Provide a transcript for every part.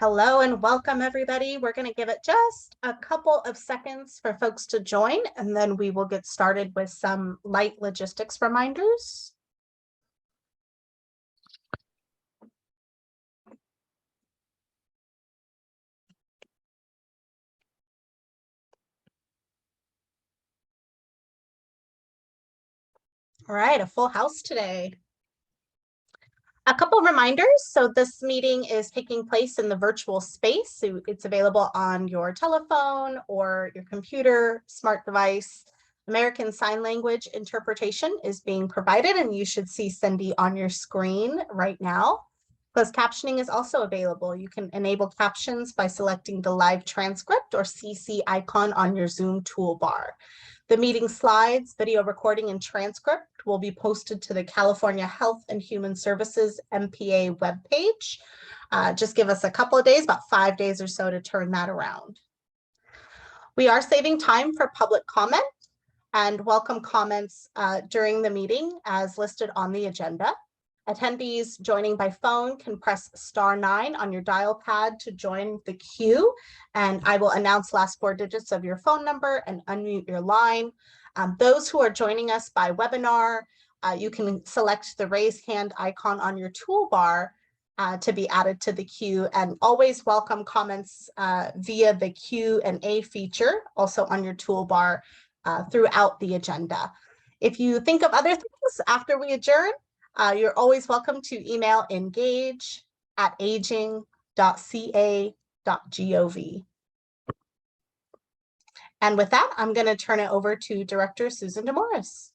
Hello and welcome everybody. We're going to give it just a couple of seconds for folks to join, and then we will get started with some light logistics reminders. All right, a full house today. A couple reminders. So this meeting is taking place in the virtual space. So it's available on your telephone or your computer, smart device. American Sign Language interpretation is being provided, and you should see Cindy on your screen right now. Closed captioning is also available. You can enable captions by selecting the live transcript or CC icon on your Zoom toolbar. The meeting slides, video recording, and transcript will be posted to the California Health and Human Services MPA webpage. Just give us a couple of days, about 5 days or so, to turn that around. We are saving time for public comment and welcome comments during the meeting as listed on the agenda. Attendees joining by phone can press *9 on your dial pad to join the queue, and I will announce last 4 digits of your phone number and unmute your line. Those who are joining us by webinar, you can select the raise hand icon on your toolbar to be added to the queue, and always welcome comments via the Q&A feature also on your toolbar throughout the agenda. If you think of other things after we adjourn, you're always welcome to email engage@aging.ca.gov. And with that, I'm going to turn it over to Director Susan DeMorris.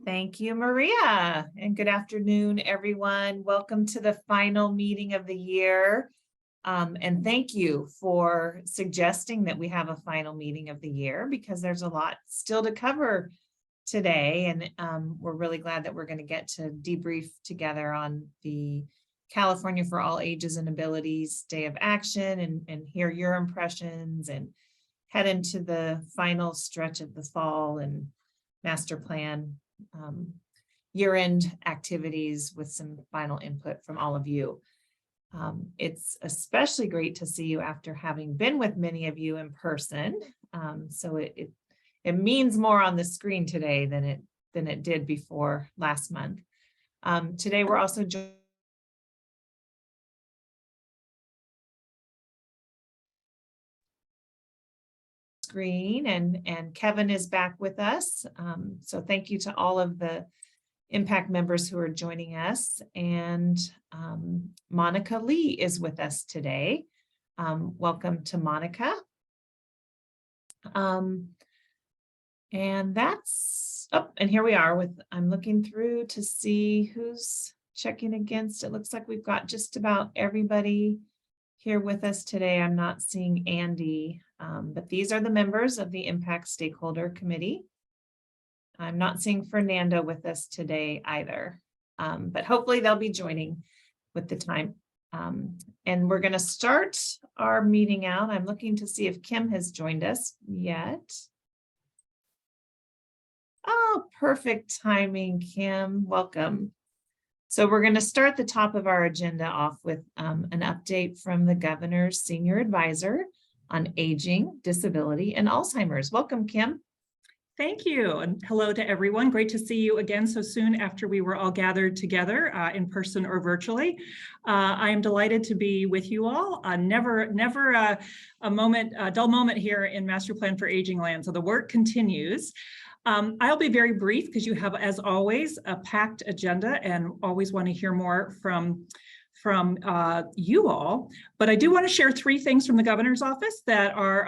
Thank you, Maria, and good afternoon, everyone. Welcome to the final meeting of the year. And thank you for suggesting that we have a final meeting of the year, because there's a lot still to cover today, and we're really glad that we're going to get to debrief together on the California for All Ages and Abilities Day of Action and hear your impressions and head into the final stretch of the fall and master plan year-end activities with some final input from all of you. It's especially great to see you after having been with many of you in person. So it means more on the screen today than it did before last month. Today we're also joined screen, and Kevin is back with us. So thank you to all of the Impact members who are joining us, and Monica Lee is with us today. Welcome to Monica. And that's, oh, and here we are I'm looking through to see who's checking against. It looks like we've got just about everybody here with us today. I'm not seeing Andy, but these are the members of the Impact Stakeholder Committee. I'm not seeing Fernando with us today either, but hopefully they'll be joining with the time. And we're going to start our meeting out. I'm looking to see if Kim has joined us yet. Oh, perfect timing, Kim. Welcome. So we're going to start the top of our agenda off with an update from the Governor's Senior Advisor on Aging, Disability, and Alzheimer's. Welcome, Kim. Thank you, and hello to everyone. Great to see you again so soon after we were all gathered together in person or virtually. I am delighted to be with you all. Never a dull moment here in Master Plan for Aging Land, so the work continues. I'll be very brief because you have, as always, a packed agenda and always want to hear more from you all, but I do want to share 3 things from the governor's office that are,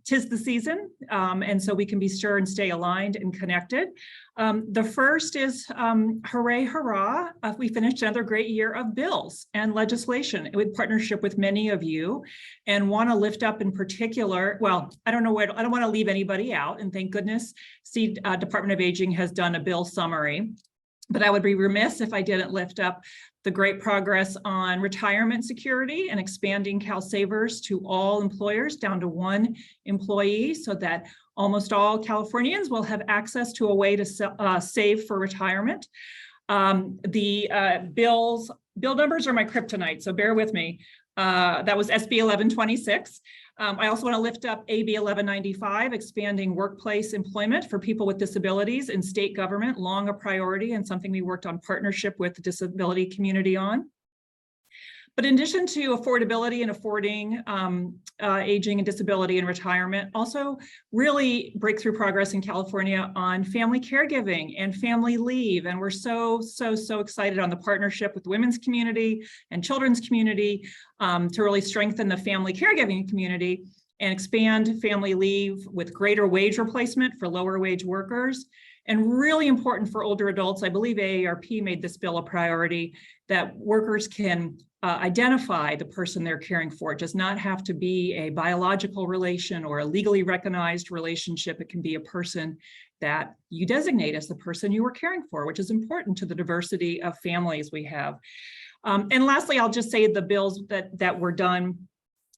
'tis the season, and so we can be sure and stay aligned and connected. The first is, hooray, hurrah, we finished another great year of bills and legislation with partnership with many of you, and want to lift up in particular, well, I don't want to leave anybody out, and thank goodness, Department of Aging has done a bill summary. But I would be remiss if I didn't lift up the great progress on retirement security and expanding CalSavers to all employers down to 1 employee, so that almost all Californians will have access to a way to save for retirement. The bills bill numbers are my kryptonite, so bear with me. That was SB 1126. I also want to lift up AB 1195, expanding workplace employment for people with disabilities in state government, long a priority and something we worked on partnership with the disability community on. But in addition to affordability and affording aging and disability and retirement, also really breakthrough progress in California on family caregiving and family leave. And we're so excited on the partnership with the women's community and children's community to really strengthen the family caregiving community and expand family leave with greater wage replacement for lower wage workers. And really important for older adults, I believe AARP made this bill a priority, that workers can identify the person they're caring for. It does not have to be a biological relation or a legally recognized relationship. It can be a person that you designate as the person you were caring for, which is important to the diversity of families we have. And lastly, I'll just say the bills that were done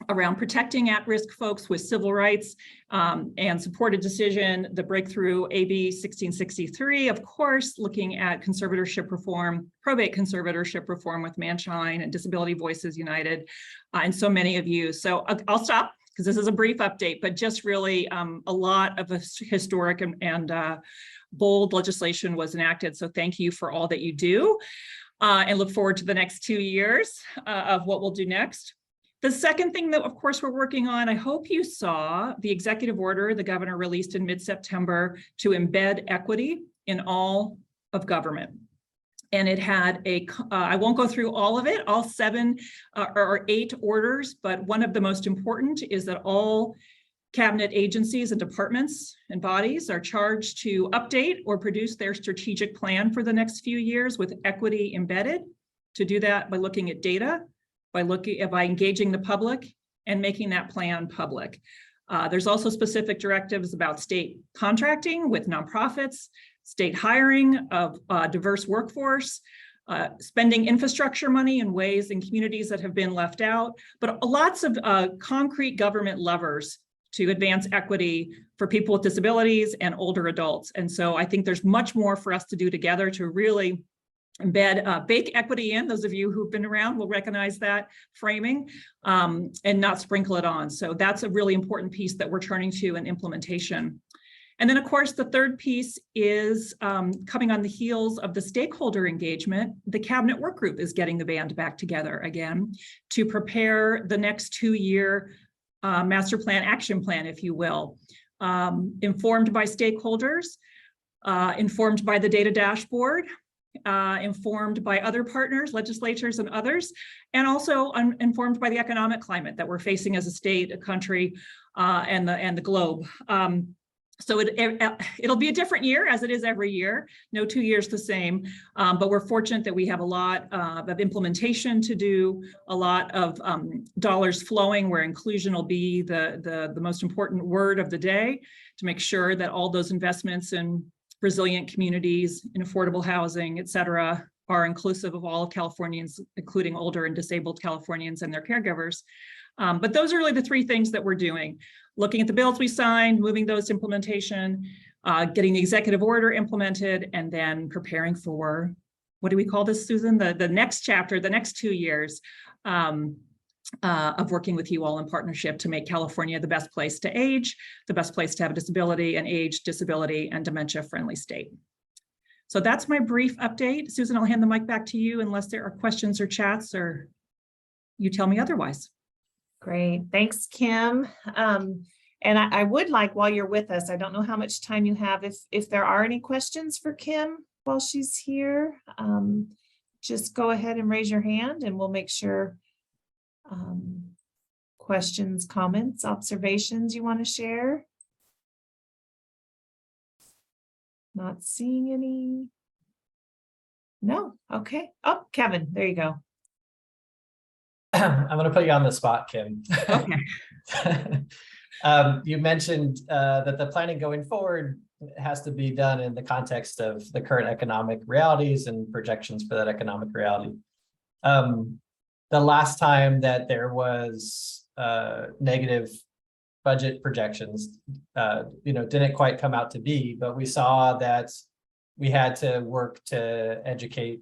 around protecting at-risk folks with civil rights and supported decision, the breakthrough AB 1663, of course, looking at conservatorship reform, probate conservatorship reform with Manshine and Disability Voices United, and so many of you. So I'll stop because this is a brief update, but just really a lot of historic and bold legislation was enacted. So thank you for all that you do and look forward to the next 2 years of what we'll do next. The second thing that, of course, we're working on, I hope you saw the executive order the governor released in mid-September to embed equity in all of government. And it had I won't go through all of it, all 7 or 8 orders, but one of the most important is that all cabinet agencies and departments and bodies are charged to update or produce their strategic plan for the next few years with equity embedded. To do that by looking at data, by engaging the public and making that plan public. There's also specific directives about state contracting with nonprofits, state hiring of diverse workforce, spending infrastructure money in ways in communities that have been left out, but lots of concrete government levers to advance equity for people with disabilities and older adults. And so I think there's much more for us to do together to really embed, bake equity in. Those of you who've been around will recognize that framing and not sprinkle it on. So that's a really important piece that we're turning to in implementation. And then, of course, the third piece is coming on the heels of the stakeholder engagement. The cabinet work group is getting the band back together again to prepare the next 2-year master plan, action plan, if you will, informed by stakeholders, informed by the data dashboard, informed by other partners, legislatures and others, and also informed by the economic climate that we're facing as a state, a country, and the globe. So it'll be a different year, as it is every year. No 2 years the same, but we're fortunate that we have a lot of implementation to do, a lot of dollars flowing where inclusion will be the most important word of the day to make sure that all those investments in resilient communities, in affordable housing, et cetera, are inclusive of all Californians, including older and disabled Californians and their caregivers. But those are really the 3 things that we're doing. Looking at the bills we signed, moving those to implementation, getting the executive order implemented, and then preparing for, what do we call this, Susan? The next chapter, the next 2 years of working with you all in partnership to make California the best place to age, the best place to have a disability, and age, disability, and dementia-friendly state. So that's my brief update. Susan, I'll hand the mic back to you unless there are questions or chats or you tell me otherwise. Great, thanks, Kim. And I would like, while you're with us, I don't know how much time you have, if there are any questions for Kim while she's here, just go ahead and raise your hand and we'll make sure questions, comments, observations you want to share. Not seeing any. No, okay. Oh, Kevin, there you go. I'm going to put you on the spot, Kim. Okay. You mentioned that the planning going forward has to be done in the context of the current economic realities and projections for that economic reality. The last time that there was negative budget projections, didn't quite come out to be, but we saw that we had to work to educate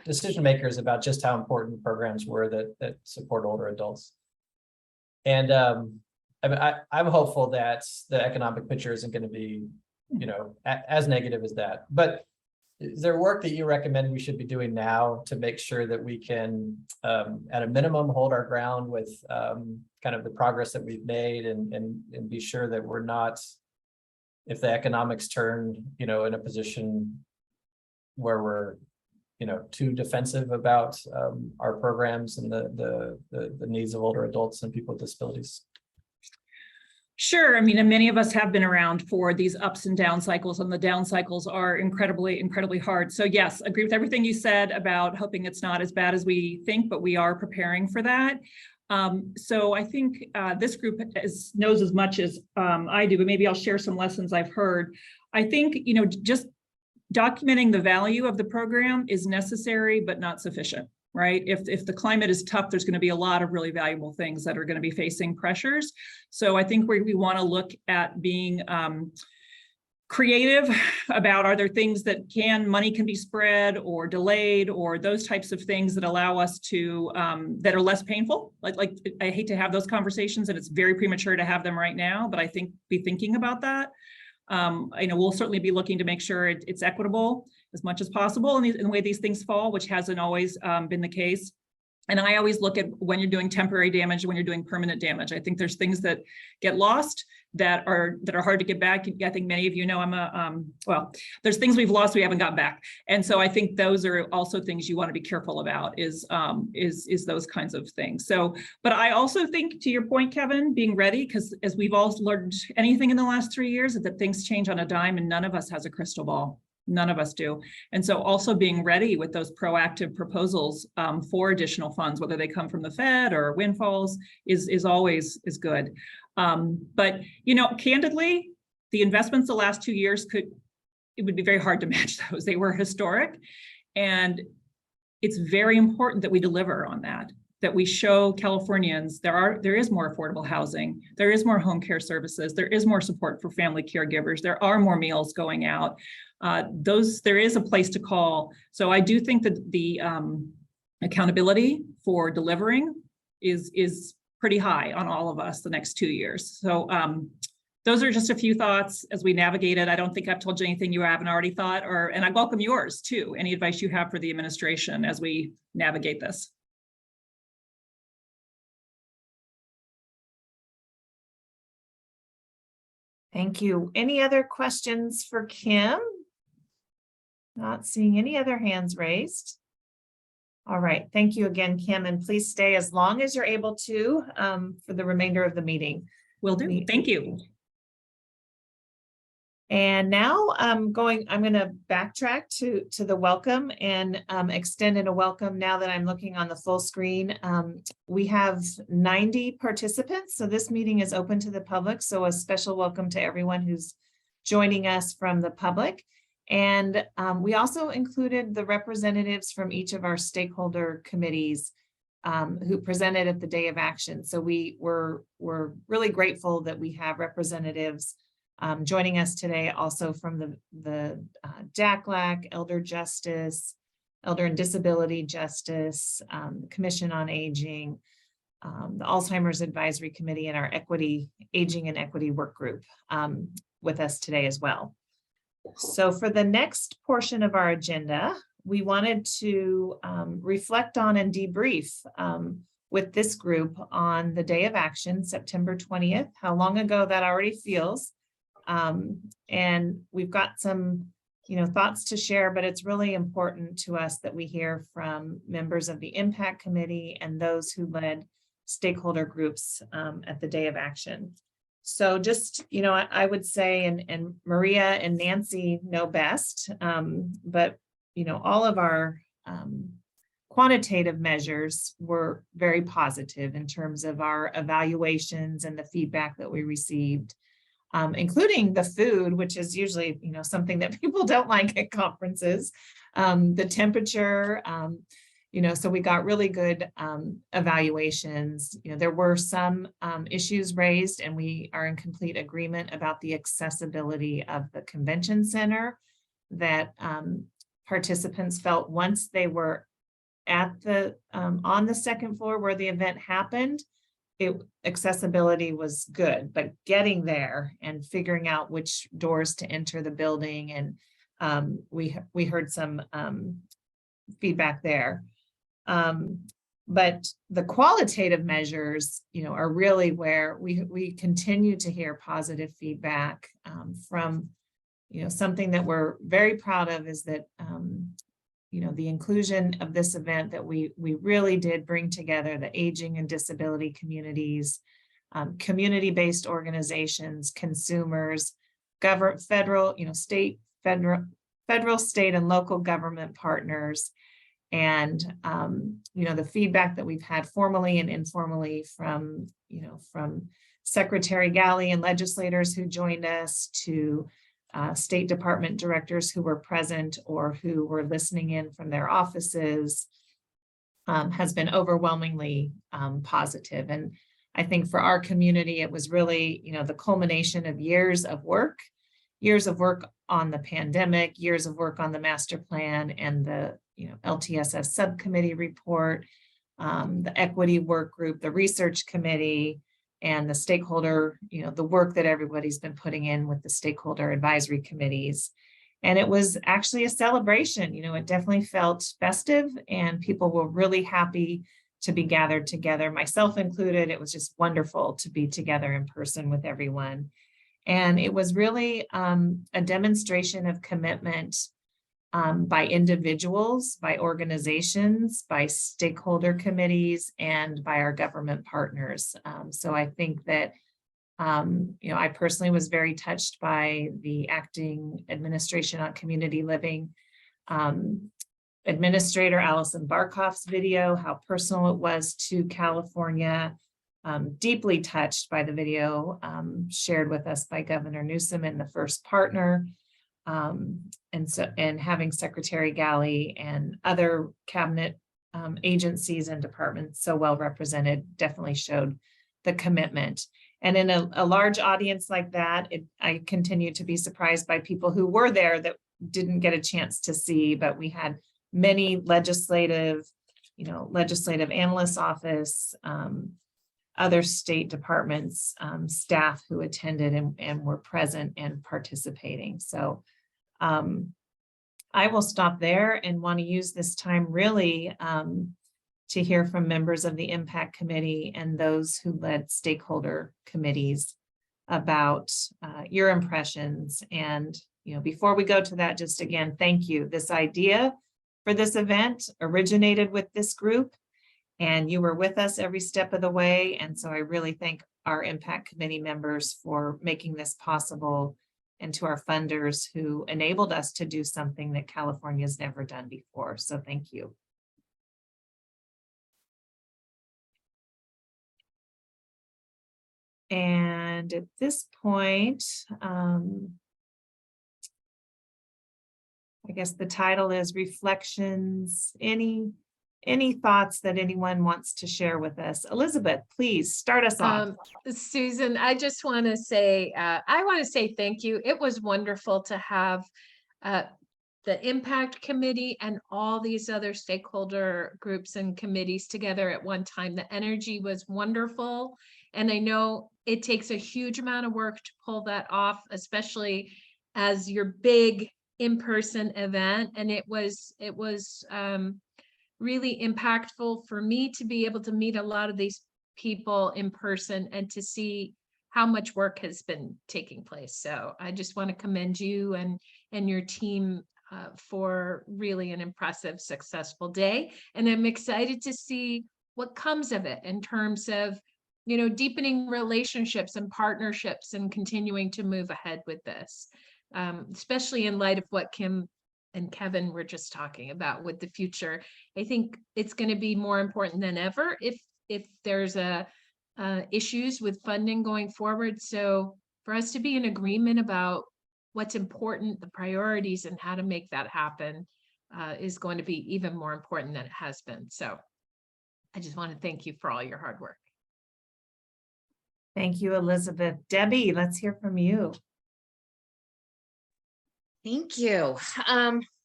decision makers about just how important programs were that support older adults. And I'm hopeful that the economic picture isn't going to be, as negative as that. But is there work that you recommend we should be doing now to make sure that we can, at a minimum, hold our ground with kind of the progress that we've made, and be sure that we're not, if the economics turn, in a position where we're, too defensive about our programs and the needs of older adults and people with disabilities? Sure. I mean, and many of us have been around for these ups and down cycles, and the down cycles are incredibly, incredibly hard. So yes, agree with everything you said about hoping it's not as bad as we think, but we are preparing for that. So I think this group knows as much as I do, but maybe I'll share some lessons I've heard. I think, just documenting the value of the program is necessary, but not sufficient. Right? If the climate is tough, there's going to be a lot of really valuable things that are going to be facing pressures. So I think we want to look at being creative about, are there things that money can be spread or delayed, or those types of things that allow us to, that are less painful. Like I hate to have those conversations, and it's very premature to have them right now, but I think be thinking about that. We'll certainly be looking to make sure it's equitable as much as possible in the way these things fall, which hasn't always been the case. And I always look at when you're doing temporary damage, when you're doing permanent damage. I think there's things that get lost that are hard to get back. I think many of you know there's things we've lost we haven't got back. And so I think those are also things you want to be careful about, is those kinds of things. So, but I also think, to your point, Kevin, being ready, because as we've all learned anything in the last 3 years, that things change on a dime, and none of us has a crystal ball. None of us do. And so also being ready with those proactive proposals for additional funds, whether they come from the Fed or windfalls, is always good. But, candidly, the investments the last 2 years it would be very hard to match those. They were historic. And it's very important that we deliver on that we show Californians there is more affordable housing, there is more home care services, there is more support for family caregivers, there are more meals going out. There is a place to call. So I do think that the accountability for delivering is pretty high on all of us the next 2 years. So those are just a few thoughts as we navigate it. I don't think I've told you anything you haven't already thought, and I welcome yours too. Any advice you have for the administration as we navigate this. Thank you. Any other questions for Kim? Not seeing any other hands raised. All right. Thank you again, Kim, and please stay as long as you're able to for the remainder of the meeting. Will do. Thank you. And now I'm going to backtrack to the welcome and extend in a welcome now that I'm looking on the full screen. We have 90 participants, so this meeting is open to the public. So a special welcome to everyone who's joining us from the public. And we also included the representatives from each of our stakeholder committees who presented at the Day of Action. So we're really grateful that we have representatives joining us today, also from the DACLAC, Elder Justice, Elder and Disability Justice, the Commission on Aging, the Alzheimer's Advisory Committee, and our Aging and Equity Work Group with us today as well. So for the next portion of our agenda, we wanted to reflect on and debrief with this group on the Day of Action, September 20th, how long ago that already feels. And we've got some, thoughts to share, but it's really important to us that we hear from members of the Impact Committee and those who led stakeholder groups at the Day of Action. So just, I would say, and Maria and Nancy know best, but, all of our quantitative measures were very positive in terms of our evaluations and the feedback that we received. Including the food, which is usually, something that people don't like at conferences, the temperature, so we got really good evaluations. There were some issues raised, and we are in complete agreement about the accessibility of the convention center, that participants felt once they were at the on the second floor where the event happened, accessibility was good, but getting there and figuring out which doors to enter the building, and we heard some feedback there. But the qualitative measures, are really where we continue to hear positive feedback from, something that we're very proud of is that, the inclusion of this event, that we really did bring together the aging and disability communities, community-based organizations, consumers, federal, state, federal, state, and local government partners. And, the feedback that we've had formally and informally from Secretary Galley and legislators who joined us, to State Department directors who were present or who were listening in from their offices, has been overwhelmingly positive. And I think for our community, it was really, the culmination of years of work on the pandemic, years of work on the master plan and the LTSS subcommittee report, the equity work group, the research committee, and the stakeholder, the work that everybody's been putting in with the stakeholder advisory committees. And it was actually a celebration. It definitely felt festive, and people were really happy to be gathered together, myself included. It was just wonderful to be together in person with everyone. And it was really a demonstration of commitment by individuals, by organizations, by stakeholder committees, and by our government partners. So I think that, I personally was very touched by the acting administration on community living administrator Allison Barkoff's video, how personal it was to California. Deeply touched by the video shared with us by Governor Newsom and the first partner. And having Secretary Galley and other cabinet agencies and departments so well represented definitely showed the commitment. And in a large audience like that, I continue to be surprised by people who were there that didn't get a chance to see, but we had many legislative analyst office, other state departments, staff who attended and were present and participating. So I will stop there and want to use this time really to hear from members of the Impact Committee and those who led stakeholder committees about your impressions. And, before we go to that, just again, thank you. This idea for this event originated with this group, and you were with us every step of the way. And so I really thank our Impact Committee members for making this possible, and to our funders who enabled us to do something that California's never done before. So thank you. And at this point, I guess the title is Reflections. Any thoughts that anyone wants to share with us? Elizabeth, please start us off. Susan, I just want to say, thank you. It was wonderful to have the Impact Committee and all these other stakeholder groups and committees together at one time. The energy was wonderful. And I know it takes a huge amount of work to pull that off, especially as your big in-person event. And it was really impactful for me to be able to meet a lot of these people in person and to see how much work has been taking place. So I just want to commend you and your team for really an impressive, successful day. And I'm excited to see what comes of it in terms of, deepening relationships and partnerships and continuing to move ahead with this, especially in light of what Kim and Kevin were just talking about with the future. I think it's going to be more important than ever if there's issues with funding going forward. So for us to be in agreement about what's important, the priorities, and how to make that happen is going to be even more important than it has been. So I just want to thank you for all your hard work. Thank you, Elizabeth. Debbie, let's hear from you. Thank you.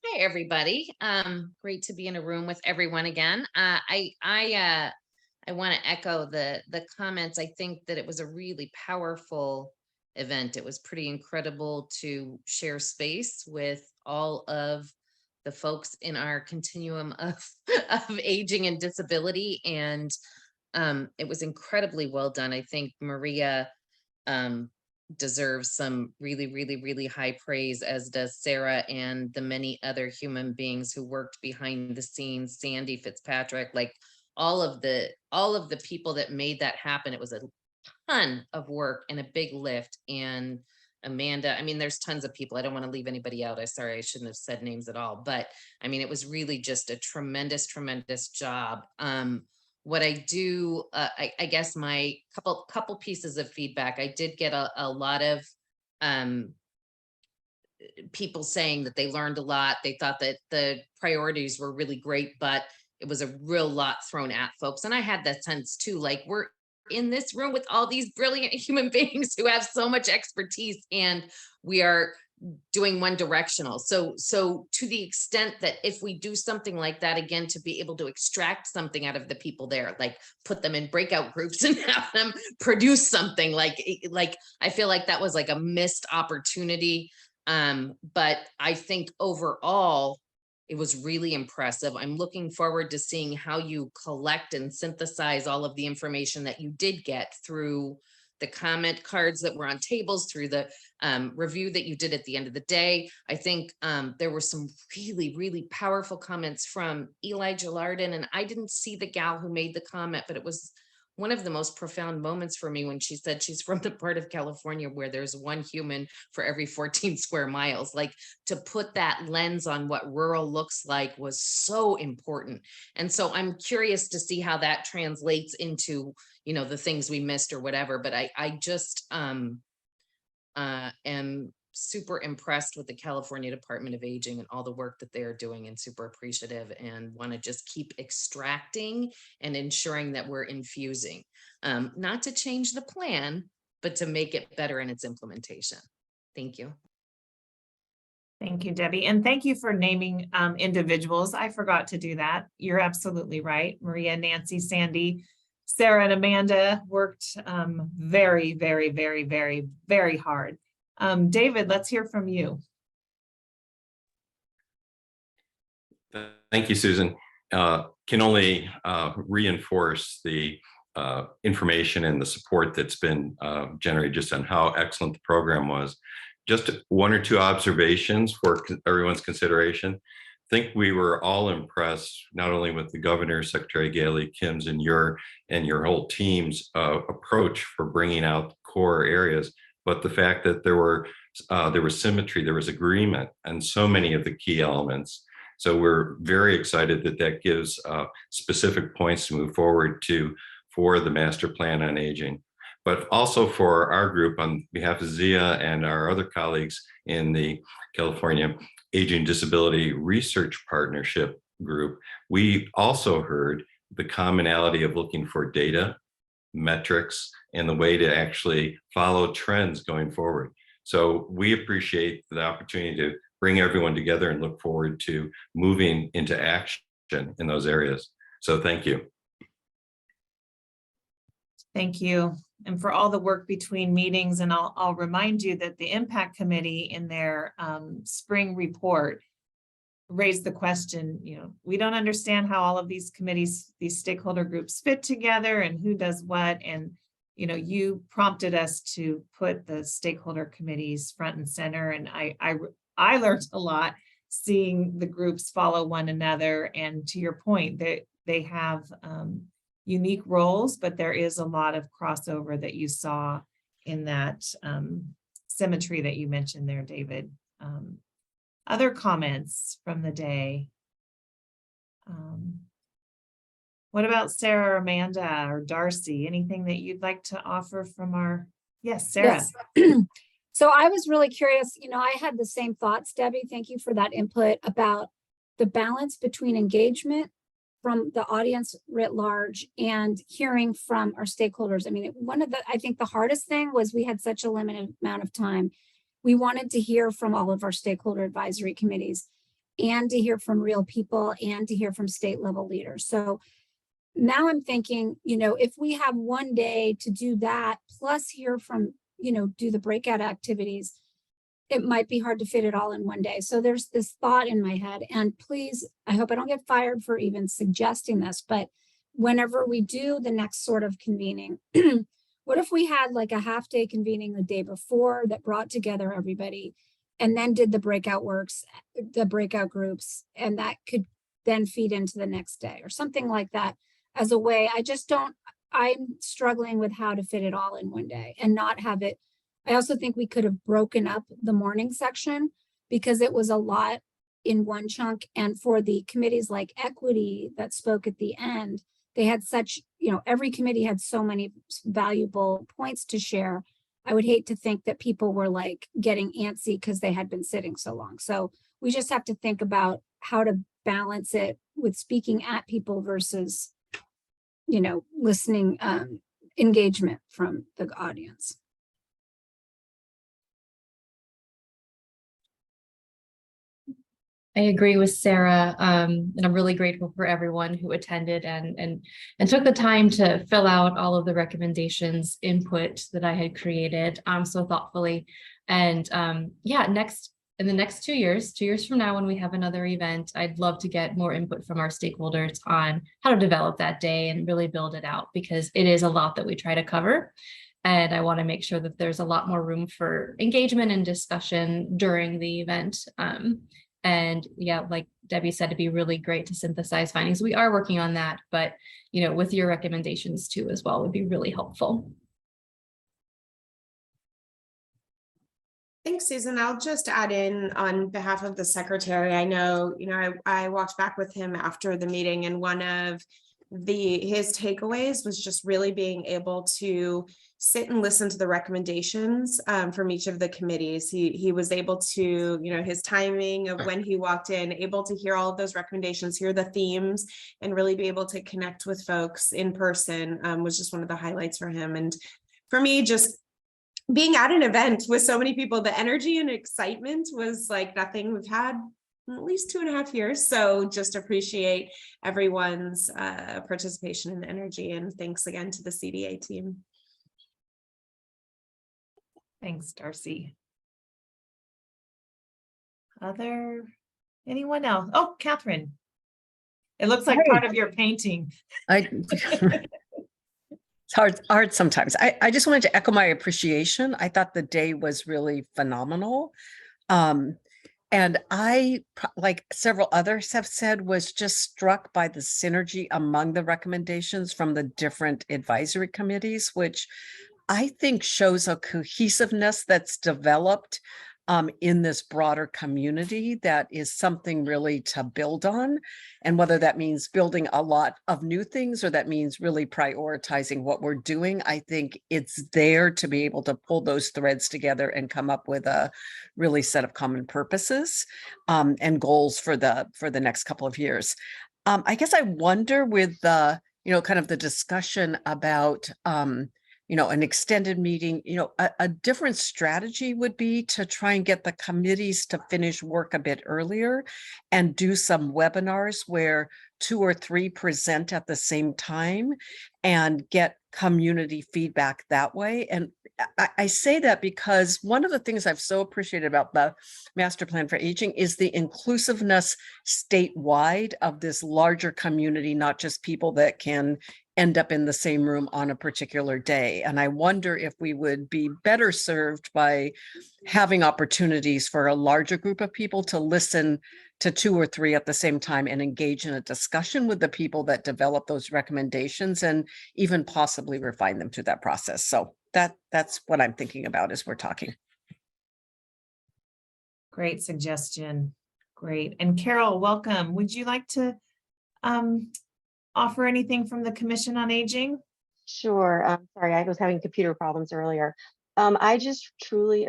Hi, everybody. Great to be in a room with everyone again. I want to echo the comments. I think that it was a really powerful event. It was pretty incredible to share space with all of the folks in our continuum of of aging and disability, and it was incredibly well done. I think Maria deserves some really high praise, as does Sarah and the many other human beings who worked behind the scenes. Sandy Fitzpatrick, like all of the people that made that happen. It was a ton of work and a big lift. And Amanda, I mean, there's tons of people. I don't want to leave anybody out. I shouldn't have said names at all, but I mean, it was really just a tremendous job. What I do, I guess my couple pieces of feedback. I did get a lot of people saying that they learned a lot. They thought that the priorities were really great, but it was a real lot thrown at folks. And I had that sense too, like we're in this room with all these brilliant human beings who have so much expertise, and we are doing one directional. So to the extent that if we do something like that again, to be able to extract something out of the people there, like put them in breakout groups and have them produce something, like I feel like that was like a missed opportunity. But I think overall it was really impressive. I'm looking forward to seeing how you collect and synthesize all of the information that you did get through the comment cards that were on tables, through the review that you did at the end of the day. I think there were some really powerful comments from Eli Gillardin, and I didn't see the gal who made the comment, but it was one of the most profound moments for me when she said she's from the part of California where there's one human for every 14 square miles. Like, to put that lens on what rural looks like was so important. And so I'm curious to see how that translates into, you know, the things we missed or whatever. But I just am super impressed with the California Department of Aging and all the work that they are doing, and super appreciative, and want to just keep extracting and ensuring that we're infusing, not to change the plan, but to make it better in its implementation. Thank you. Thank you, Debbie. And thank you for naming individuals. I forgot to do that. You're absolutely right. Maria, Nancy, Sandy, Sarah, and Amanda worked very hard. David, let's hear from you. Thank you, Susan. Can only reinforce the information and the support that's been generated just on how excellent the program was. Just one or two observations for everyone's consideration. I think we were all impressed, not only with the governor, Secretary Gailey, Kim's, and your whole team's approach for bringing out core areas, but the fact that there was symmetry, there was agreement on so many of the key elements. So we're very excited that that gives specific points to move forward for the master plan on aging, but also for our group on behalf of Zia and our other colleagues in the California Aging Disability Research Partnership group. We also heard the commonality of looking for data, metrics, and the way to actually follow trends going forward. So we appreciate the opportunity to bring everyone together and look forward to moving into action in those areas. So thank you. Thank you. And for all the work between meetings, and I'll remind you that the Impact Committee in their spring report raised the question, you know, we don't understand how all of these committees, these stakeholder groups fit together and who does what. And, you know, you prompted us to put the stakeholder committees front and center. And I learned a lot seeing the groups follow one another. And to your point, they have unique roles, but there is a lot of crossover that you saw in that symmetry that you mentioned there, David. Other comments from the day? What about Sarah, or Amanda, or Darcy? Anything that you'd like to offer from our, yes, Sarah. Yes. So I was really curious, you know, I had the same thoughts, Debbie. Thank you for that input about the balance between engagement from the audience writ large and hearing from our stakeholders. I mean, I think the hardest thing was we had such a limited amount of time. We wanted to hear from all of our stakeholder advisory committees. and to hear from real people and to hear from state level leaders. So now I'm thinking, if we have one day to do that, plus hear from, do the breakout activities, it might be hard to fit it all in one day. So there's this thought in my head, and please, I hope I don't get fired for even suggesting this, but whenever we do the next sort of convening, what if we had like a half day convening the day before that brought together everybody and then did the breakout groups, and that could then feed into the next day or something like that as a way. I'm struggling with how to fit it all in one day and not have it. I also think we could have broken up the morning section because it was a lot in one chunk. And for the committees like equity that spoke at the end, they had such, every committee had so many valuable points to share. I would hate to think that people were like getting antsy because they had been sitting so long. So we just have to think about how to balance it with speaking at people versus, listening, engagement from the audience. I agree with Sarah, and I'm really grateful for everyone who attended and took the time to fill out all of the recommendations, input that I had created so thoughtfully. And in the next 2 years from now, when we have another event, I'd love to get more input from our stakeholders on how to develop that day and really build it out, because it is a lot that we try to cover. And I want to make sure that there's a lot more room for engagement and discussion during the event. And yeah, like Debbie said, it'd be really great to synthesize findings. We are working on that, but with your recommendations too as well would be really helpful. Thanks, Susan. I'll just add in on behalf of the secretary. I know, I walked back with him after the meeting, and one of his takeaways was just really being able to sit and listen to the recommendations from each of the committees. He was able to, his timing of when he walked in, able to hear all of those recommendations, hear the themes, and really be able to connect with folks in person was just one of the highlights for him. And for me, just being at an event with so many people, the energy and excitement was like nothing we've had in at least 2.5 years. So just appreciate everyone's participation and energy. And thanks again to the CDA team. Thanks, Darcy. Anyone else? Oh, Catherine. It looks like part of your painting. It's hard sometimes. I just wanted to echo my appreciation. I thought the day was really phenomenal. And I, like several others have said, was just struck by the synergy among the recommendations from the different advisory committees, which I think shows a cohesiveness that's developed in this broader community that is something really to build on. And whether that means building a lot of new things or that means really prioritizing what we're doing, I think it's there to be able to pull those threads together and come up with a really set of common purposes and goals for the next couple of years. I guess I wonder with the, kind of the discussion about an extended meeting, a different strategy would be to try and get the committees to finish work a bit earlier and do some webinars where 2 or 3 present at the same time and get community feedback that way. And I say that because one of the things I've so appreciated about the Master Plan for Aging is the inclusiveness statewide of this larger community, not just people that can end up in the same room on a particular day. And I wonder if we would be better served by having opportunities for a larger group of people to listen to 2 or 3 at the same time and engage in a discussion with the people that develop those recommendations and even possibly refine them through that process. So that's what I'm thinking about as we're talking. Great suggestion. Great. And Carol, welcome. Would you like to offer anything from the Commission on Aging? Sure. Sorry, I was having computer problems earlier. I just truly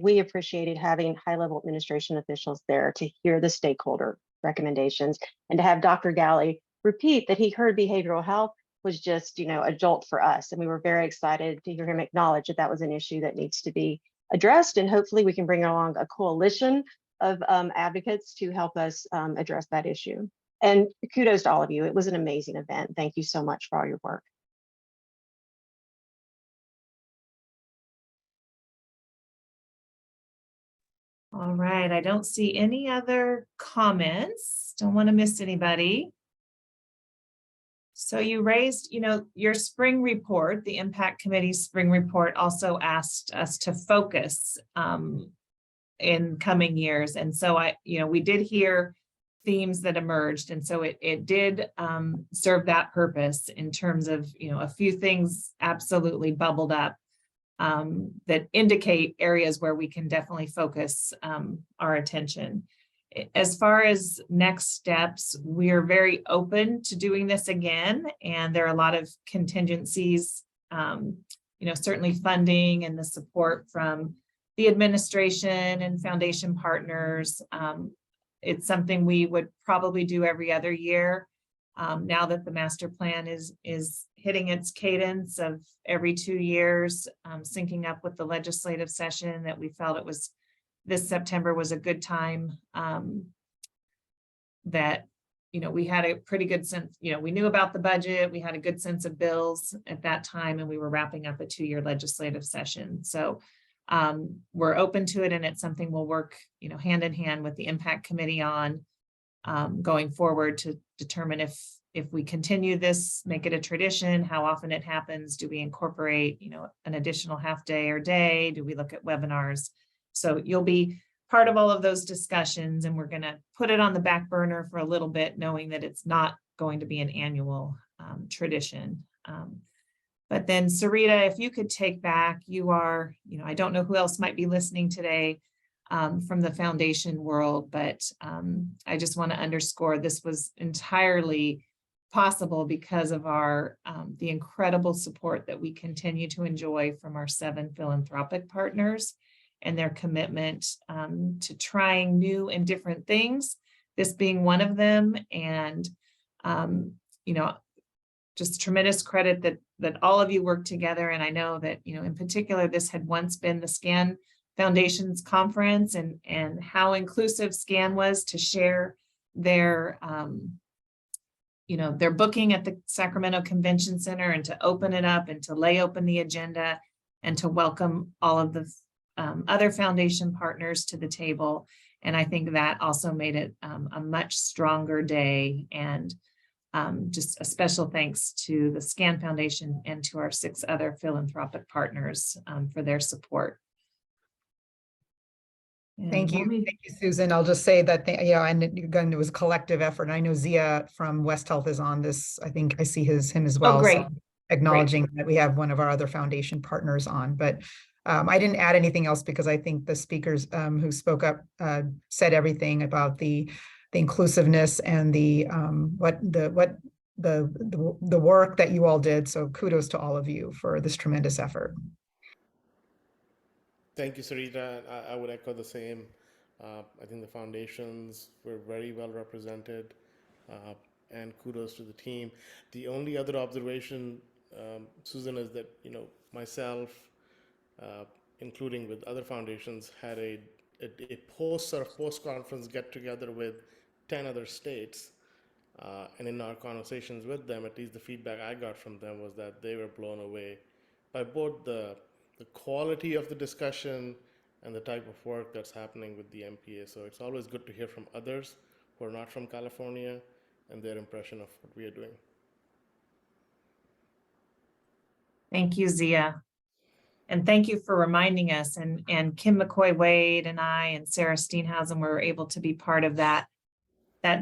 we appreciated having high-level administration officials there to hear the stakeholder recommendations and to have Dr. Galley repeat that he heard behavioral health was just, a jolt for us. And we were very excited to hear him acknowledge that that was an issue that needs to be addressed. And hopefully we can bring along a coalition of advocates to help us address that issue. And kudos to all of you. It was an amazing event. Thank you so much for all your work. All right, I don't see any other comments. Don't want to miss anybody. So you raised, your spring report, the Impact Committee's spring report also asked us to focus in coming years. And so we did hear themes that emerged. And so it did serve that purpose in terms of, a few things absolutely bubbled up that indicate areas where we can definitely focus our attention. As far as next steps, we are very open to doing this again, and there are a lot of contingencies, certainly funding and the support from the administration and foundation partners. It's something we would probably do every other year. Now that the master plan is hitting its cadence of every 2 years, syncing up with the legislative session, that we felt it was this September was a good time, that, we had a pretty good sense, we knew about the budget, we had a good sense of bills at that time, and we were wrapping up a 2-year legislative session. So we're open to it, and it's something we'll work, hand in hand with the Impact Committee on going forward to determine if we continue this, make it a tradition, how often it happens, do we incorporate, an additional half day or day, do we look at webinars? So you'll be part of all of those discussions, and we're going to put it on the back burner for a little bit, knowing that it's not going to be an annual tradition. But then Sarita, if you could take back, you are, I don't know who else might be listening today from the foundation world, but I just want to underscore this was entirely possible because of our the incredible support that we continue to enjoy from our 7 philanthropic partners and their commitment to trying new and different things, this being one of them. And, just tremendous credit that all of you work together. And I know that, in particular, this had once been the SCAN Foundation's conference, and how inclusive SCAN was to share their, their booking at the Sacramento Convention Center, and to open it up and to lay open the agenda and to welcome all of the other foundation partners to the table. And I think that also made it a much stronger day. And just a special thanks to the SCAN Foundation and to our 6 other philanthropic partners for their support. Thank you. Thank you, Susan. I'll just say that, and again, it was a collective effort. And I know Zia from West Health is on this. I think I see him as well. Oh, great. So acknowledging that we have one of our other foundation partners on, but I didn't add anything else because I think the speakers who spoke up said everything about the inclusiveness and the work that you all did. So kudos to all of you for this tremendous effort. Thank you, Sarita. I would echo the same. I think the foundations were very well represented, and kudos to the team. The only other observation, Susan, is that myself, including with other foundations, had a post-conference get-together with 10 other states, and in our conversations with them, at least the feedback I got from them was that they were blown away by both the quality of the discussion and the type of work that's happening with the MPA. So it's always good to hear from others who are not from California and their impression of what we are doing. Thank you, Zia. And thank you for reminding us. And Kim McCoy-Wade and I and Sarah Steenhausen were able to be part of that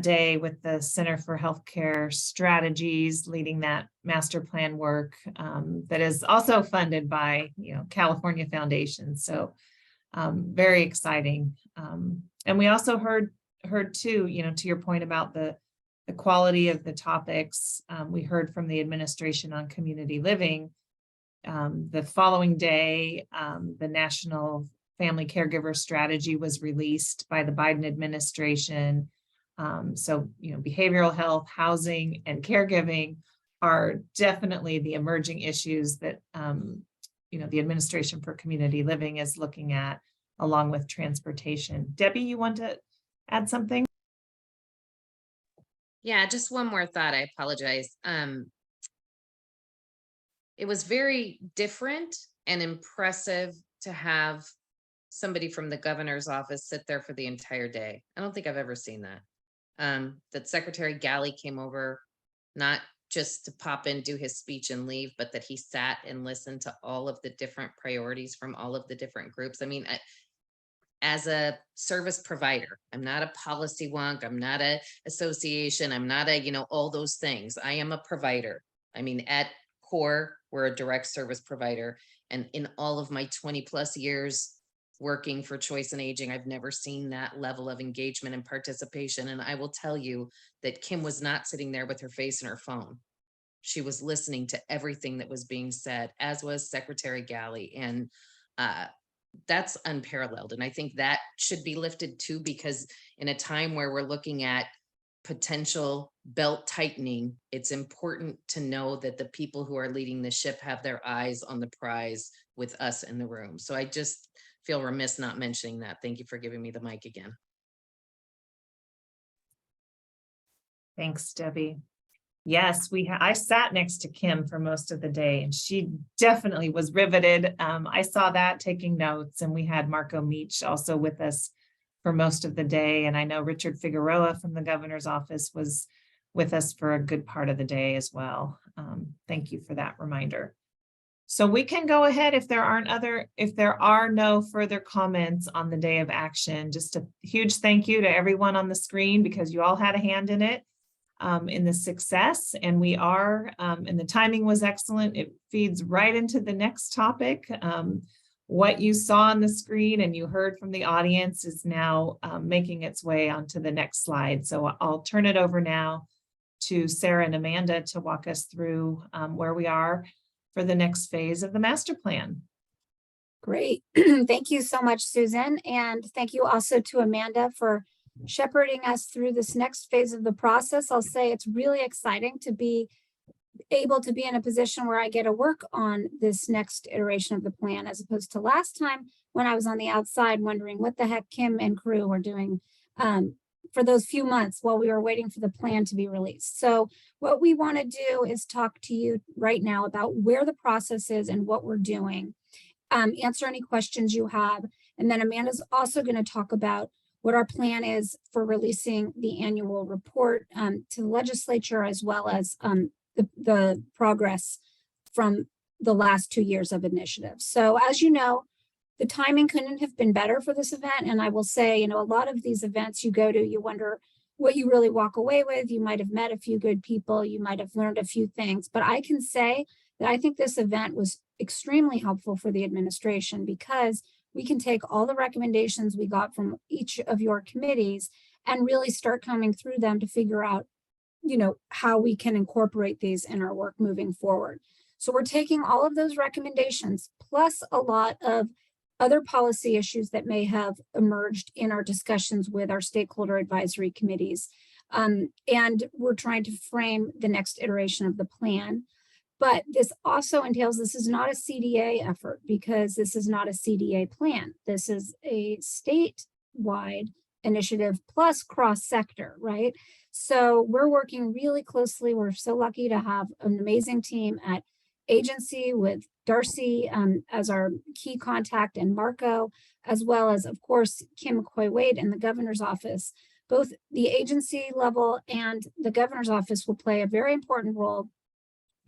day with the Center for Healthcare Strategies, leading that master plan work that is also funded by California Foundation. So very exciting. And we also heard too, to your point about the quality of the topics. We heard from the administration on community living. The following day, the National Family Caregiver Strategy was released by the Biden administration. So, behavioral health, housing, and caregiving are definitely the emerging issues that, the Administration for Community Living is looking at. along with transportation. Debbie, you want to add something? Yeah, just one more thought. I apologize. It was very different and impressive to have somebody from the governor's office sit there for the entire day. I don't think I've ever seen that. That Secretary Galley came over, not just to pop in, do his speech and leave, but that he sat and listened to all of the different priorities from all of the different groups. I mean, as a service provider, I'm not a policy wonk, I'm not a association, I'm not a, all those things. I am a provider. I mean, at core, we're a direct service provider. And in all of my 20+ years working for Choice and Aging, I've never seen that level of engagement and participation. And I will tell you that Kim was not sitting there with her face in her phone. She was listening to everything that was being said, as was Secretary Galley. And that's unparalleled. And I think that should be lifted too, because in a time where we're looking at potential belt tightening, it's important to know that the people who are leading the ship have their eyes on the prize with us in the room. So I just feel remiss not mentioning that. Thank you for giving me the mic again. Thanks, Debbie. Yes, I sat next to Kim for most of the day, and she definitely was riveted. I saw that, taking notes, and we had Marco Meach also with us for most of the day. And I know Richard Figueroa from the governor's office was with us for a good part of the day as well. Thank you for that reminder. So we can go ahead if there are no further comments on the day of action. Just a huge thank you to everyone on the screen, because you all had a hand in it. In the success, and we are, and the timing was excellent. It feeds right into the next topic. What you saw on the screen and you heard from the audience is now making its way onto the next slide. So I'll turn it over now to Sarah and Amanda to walk us through where we are for the next phase of the master plan. Great. Thank you so much, Susan. And thank you also to Amanda for shepherding us through this next phase of the process. I'll say it's really exciting to be able to be in a position where I get to work on this next iteration of the plan, as opposed to last time when I was on the outside wondering what the heck Kim and crew were doing for those few months while we were waiting for the plan to be released. So what we want to do is talk to you right now about where the process is and what we're doing, answer any questions you have. And then Amanda's also going to talk about what our plan is for releasing the annual report to the legislature, as well as the progress from the last 2 years of initiatives. So as you know, the timing couldn't have been better for this event. And I will say, a lot of these events you go to, you wonder what you really walk away with. You might have met a few good people. You might have learned a few things. But I can say that I think this event was extremely helpful for the administration, because we can take all the recommendations we got from each of your committees and really start coming through them to figure out, how we can incorporate these in our work moving forward. So we're taking all of those recommendations, plus a lot of other policy issues that may have emerged in our discussions with our stakeholder advisory committees. And we're trying to frame the next iteration of the plan. But this also entails, this is not a CDA effort, because this is not a CDA plan. This is a statewide initiative plus cross-sector, right? So we're working really closely. We're so lucky to have an amazing team at agency with Darcy as our key contact, and Marco, as well as, of course, Kim McCoy-Wade in the governor's office. Both the agency level and the governor's office will play a very important role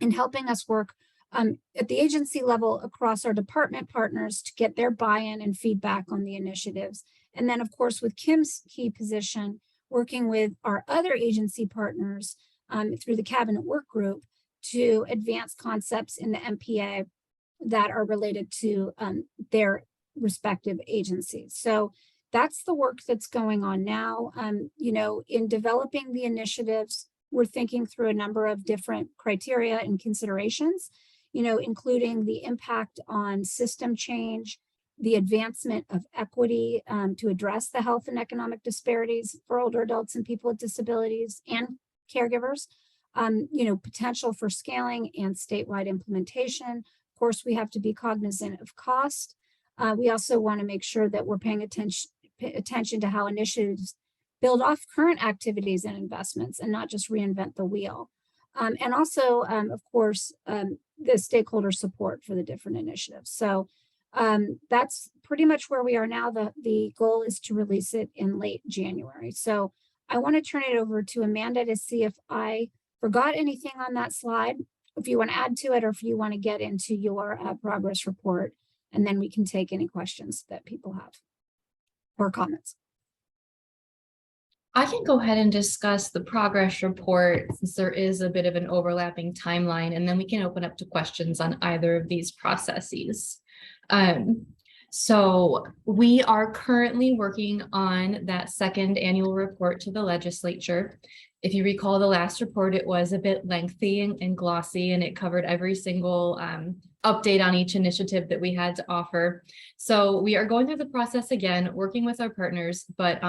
in helping us work at the agency level across our department partners to get their buy-in and feedback on the initiatives. And then, of course, with Kim's key position, working with our other agency partners through the cabinet work group to advance concepts in the MPA that are related to their respective agencies. So that's the work that's going on now. In developing the initiatives, we're thinking through a number of different criteria and considerations, including the impact on system change, the advancement of equity to address the health and economic disparities for older adults and people with disabilities and caregivers, potential for scaling and statewide implementation. Of course, we have to be cognizant of cost, We also want to make sure that we're paying attention to how initiatives build off current activities and investments and not just reinvent the wheel. And also, of course, the stakeholder support for the different initiatives. So that's pretty much where we are now. The goal is to release it in late January. So I want to turn it over to Amanda to see if I forgot anything on that slide, if you want to add to it, or if you want to get into your progress report, and then we can take any questions that people have or comments. I can go ahead and discuss the progress report since there is a bit of an overlapping timeline, and then we can open up to questions on either of these processes. So we are currently working on that second annual report to the legislature. If you recall the last report, it was a bit lengthy and glossy, and it covered every single update on each initiative that we had to offer. So we are going through the process again, working with our partners, but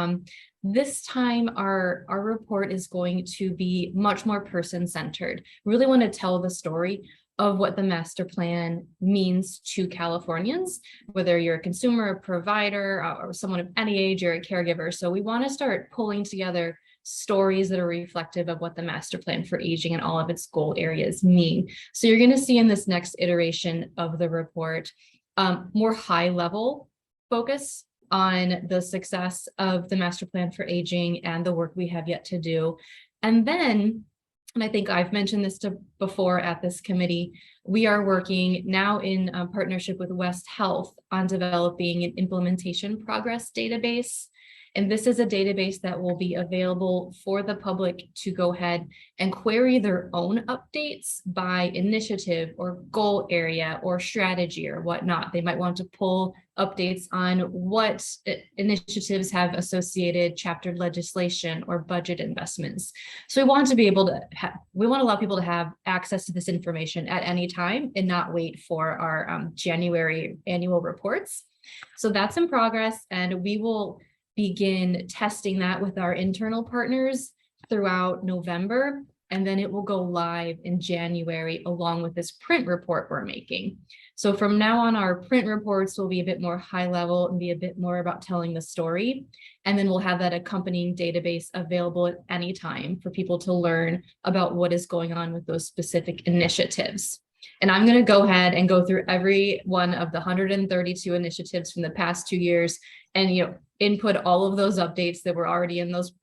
this time our report is going to be much more person-centered. We really want to tell the story of what the master plan means to Californians, whether you're a consumer, a provider, or someone of any age, or a caregiver. So we want to start pulling together stories that are reflective of what the master plan for aging and all of its goal areas mean. So you're going to see in this next iteration of the report, more high level focus on the success of the master plan for aging and the work we have yet to do. And then, and I think I've mentioned this before at this committee, we are working now in partnership with West Health on developing an implementation progress database. And this is a database that will be available for the public to go ahead and query their own updates by initiative or goal area or strategy or whatnot. They might want to pull updates on what initiatives have associated chaptered legislation or budget investments. So we want to be able to we want to allow people to have access to this information at any time and not wait for our January annual reports. So that's in progress, and we will begin testing that with our internal partners throughout November, and then it will go live in January along with this print report we're making. So from now on, our print reports will be a bit more high level and be a bit more about telling the story. And then we'll have that accompanying database available at any time for people to learn about what is going on with those specific initiatives. And I'm going to go ahead and go through every one of the 132 initiatives from the past 2 years and, input all of those updates that were already in those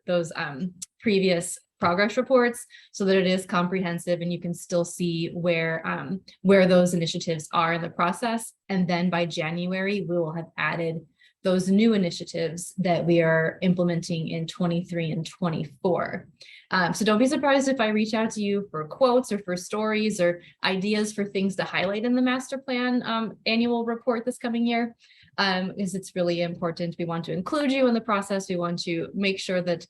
previous progress reports so that it is comprehensive and you can still see where those initiatives are in the process. And then by January, we will have added those new initiatives that we are implementing in 23 and 24. So don't be surprised if I reach out to you for quotes or for stories or ideas for things to highlight in the master plan annual report this coming year. Is it's really important. We want to include you in the process. We want to make sure that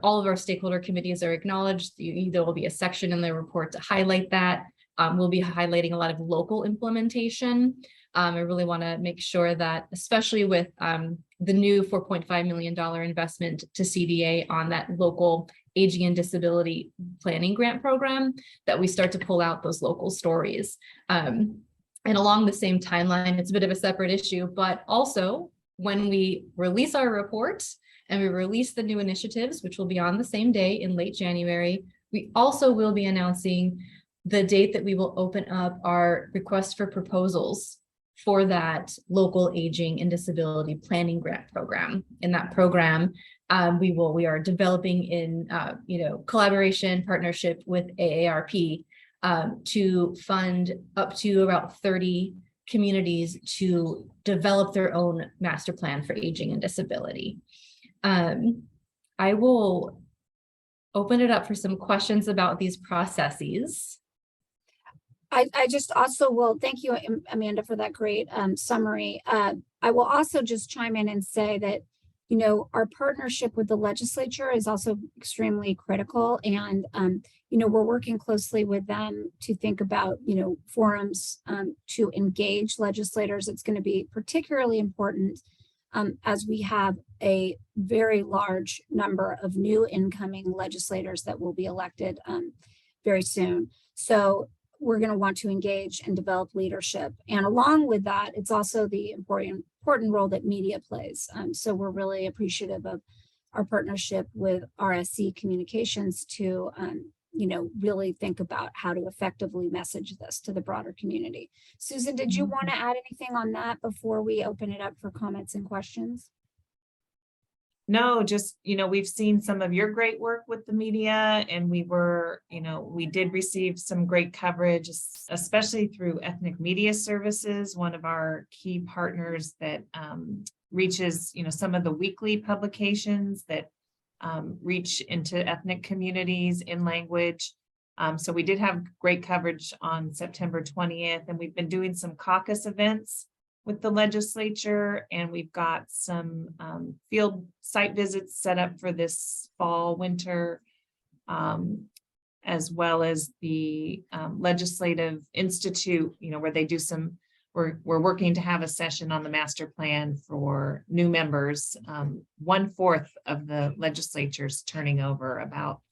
all of our stakeholder committees are acknowledged. There will be a section in the report to highlight that. We'll be highlighting a lot of local implementation. I really want to make sure that, especially with the new $4.5 million investment to CDA on that local aging and disability planning grant program, that we start to pull out those local stories. And along the same timeline, it's a bit of a separate issue, but also when we release our report and we release the new initiatives, which will be on the same day in late January, we also will be announcing the date that we will open up our request for proposals for that local aging and disability planning grant program. In that program, we are developing in collaboration partnership with AARP to fund up to about 30 communities to develop their own master plan for aging and disability. I will open it up for some questions about these processes. I just also will thank you, Amanda, for that great summary. I will also just chime in and say that, our partnership with the legislature is also extremely critical. And, we're working closely with them to think about, forums to engage legislators. It's going to be particularly important as we have a very large number of new incoming legislators that will be elected very soon. So we're going to want to engage and develop leadership. And along with that, it's also the important role that media plays. So we're really appreciative of our partnership with RSC Communications to, really think about how to effectively message this to the broader community. Susan, did you want to add anything on that before we open it up for comments and questions? No, just, we've seen some of your great work with the media, and we did receive some great coverage, especially through Ethnic Media Services, one of our key partners that reaches, some of the weekly publications that reach into ethnic communities in language. So we did have great coverage on September 20th, and we've been doing some caucus events with the legislature, and we've got some field site visits set up for this fall, winter, as well as the Legislative Institute, where they do some, we're working to have a session on the master plan for new members. 1/4 of the legislature's turning over, about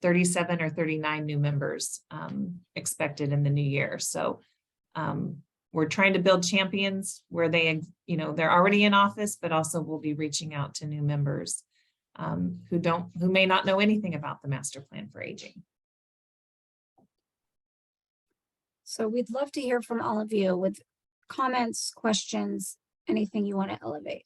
37 or 39 new members expected in the new year. So we're trying to build champions where they're already in office, but also we'll be reaching out to new members who may not know anything about the master plan for aging. So we'd love to hear from all of you with comments, questions, anything you want to elevate.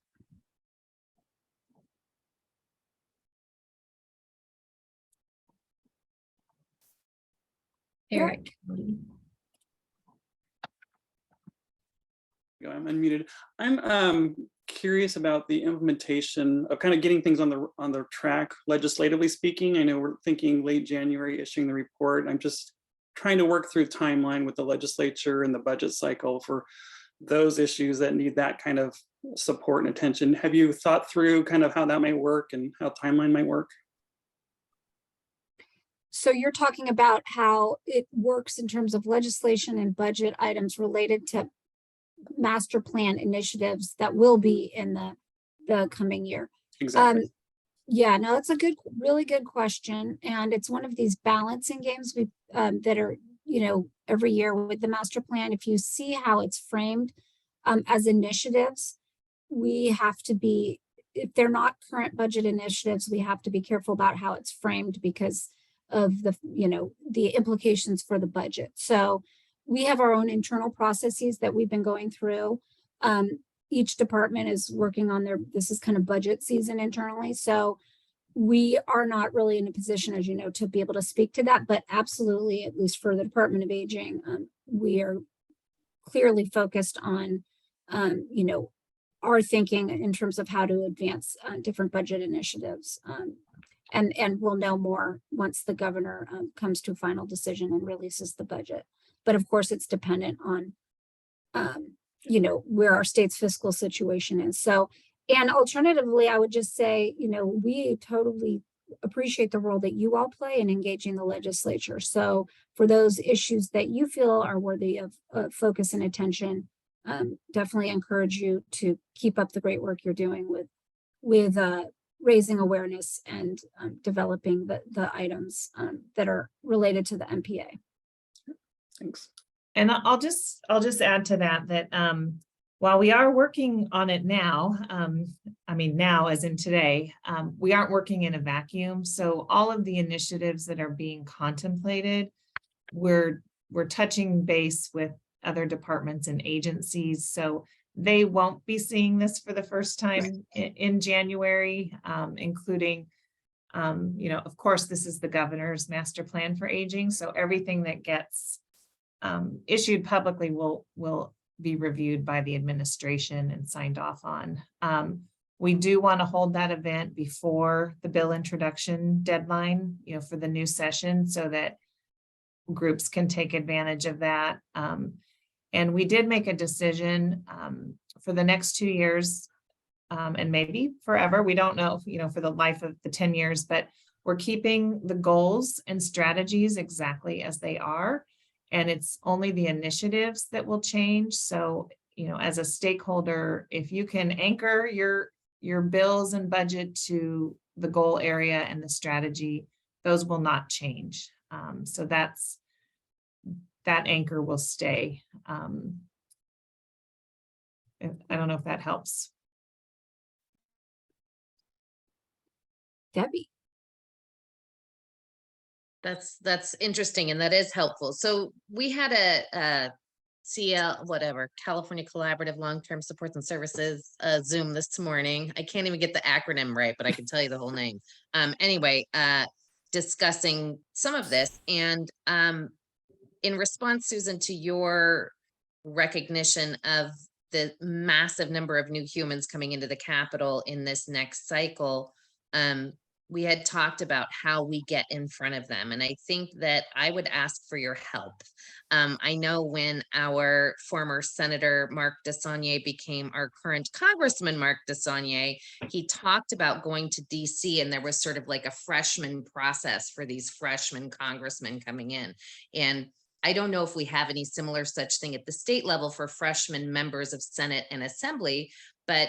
Eric. I'm unmuted. I'm curious about the implementation of kind of getting things on the track, legislatively speaking. I know we're thinking late January issuing the report. I'm just trying to work through timeline with the legislature and the budget cycle for those issues that need that kind of support and attention. Have you thought through kind of how that might work and how timeline might work? So you're talking about how it works in terms of legislation and budget items related to master plan initiatives that will be in the coming year. Exactly. Yeah, no, that's a really good question. And it's one of these balancing games that are, every year with the master plan. If you see how it's framed as initiatives, we have to be, if they're not current budget initiatives, we have to be careful about how it's framed because of the implications for the budget. So we have our own internal processes that we've been going through. Each department is working on this is kind of budget season internally. So we are not really in a position, as you know, to be able to speak to that, but absolutely, at least for the Department of Aging, we are clearly focused on, our thinking in terms of how to advance different budget initiatives. And we'll know more once the governor comes to a final decision and releases the budget. But of course, it's dependent on, where our state's fiscal situation is. So, and alternatively, I would just say, we totally appreciate the role that you all play in engaging the legislature. So for those issues that you feel are worthy of focus and attention, definitely encourage you to keep up the great work you're doing with raising awareness and developing the items that are related to the MPA. Thanks. And I'll just add to that while we are working on it now, now as in today, we aren't working in a vacuum. So all of the initiatives that are being contemplated, we're touching base with other departments and agencies. So they won't be seeing this for the first time in January, including, of course, this is the governor's master plan for aging. So everything that gets issued publicly will be reviewed by the administration and signed off on. We do want to hold that event before the bill introduction deadline, for the new session so that groups can take advantage of that. And we did make a decision for the next 2 years and maybe forever. We don't know, for the life of the 10 years, but we're keeping the goals and strategies exactly as they are. And it's only the initiatives that will change. So, as a stakeholder, if you can anchor your bills and budget to the goal area and the strategy, those will not change. So that's that anchor will stay. I don't know if that helps. Debbie. That's interesting, and that is helpful. So we had a CL, whatever, California Collaborative Long-Term Supports and Services Zoom this morning. I can't even get the acronym right, but I can tell you the whole name. Anyway, discussing some of this, and in response, Susan, to your recognition of the massive number of new humans coming into the Capitol in this next cycle, we had talked about how we get in front of them. And I think that I would ask for your help. I know when our former Senator Mark DeSaulnier became our current Congressman Mark DeSaulnier, he talked about going to DC, and there was sort of like a freshman process for these freshman congressmen coming in. And I don't know if we have any similar such thing at the state level for freshman members of Senate and Assembly, but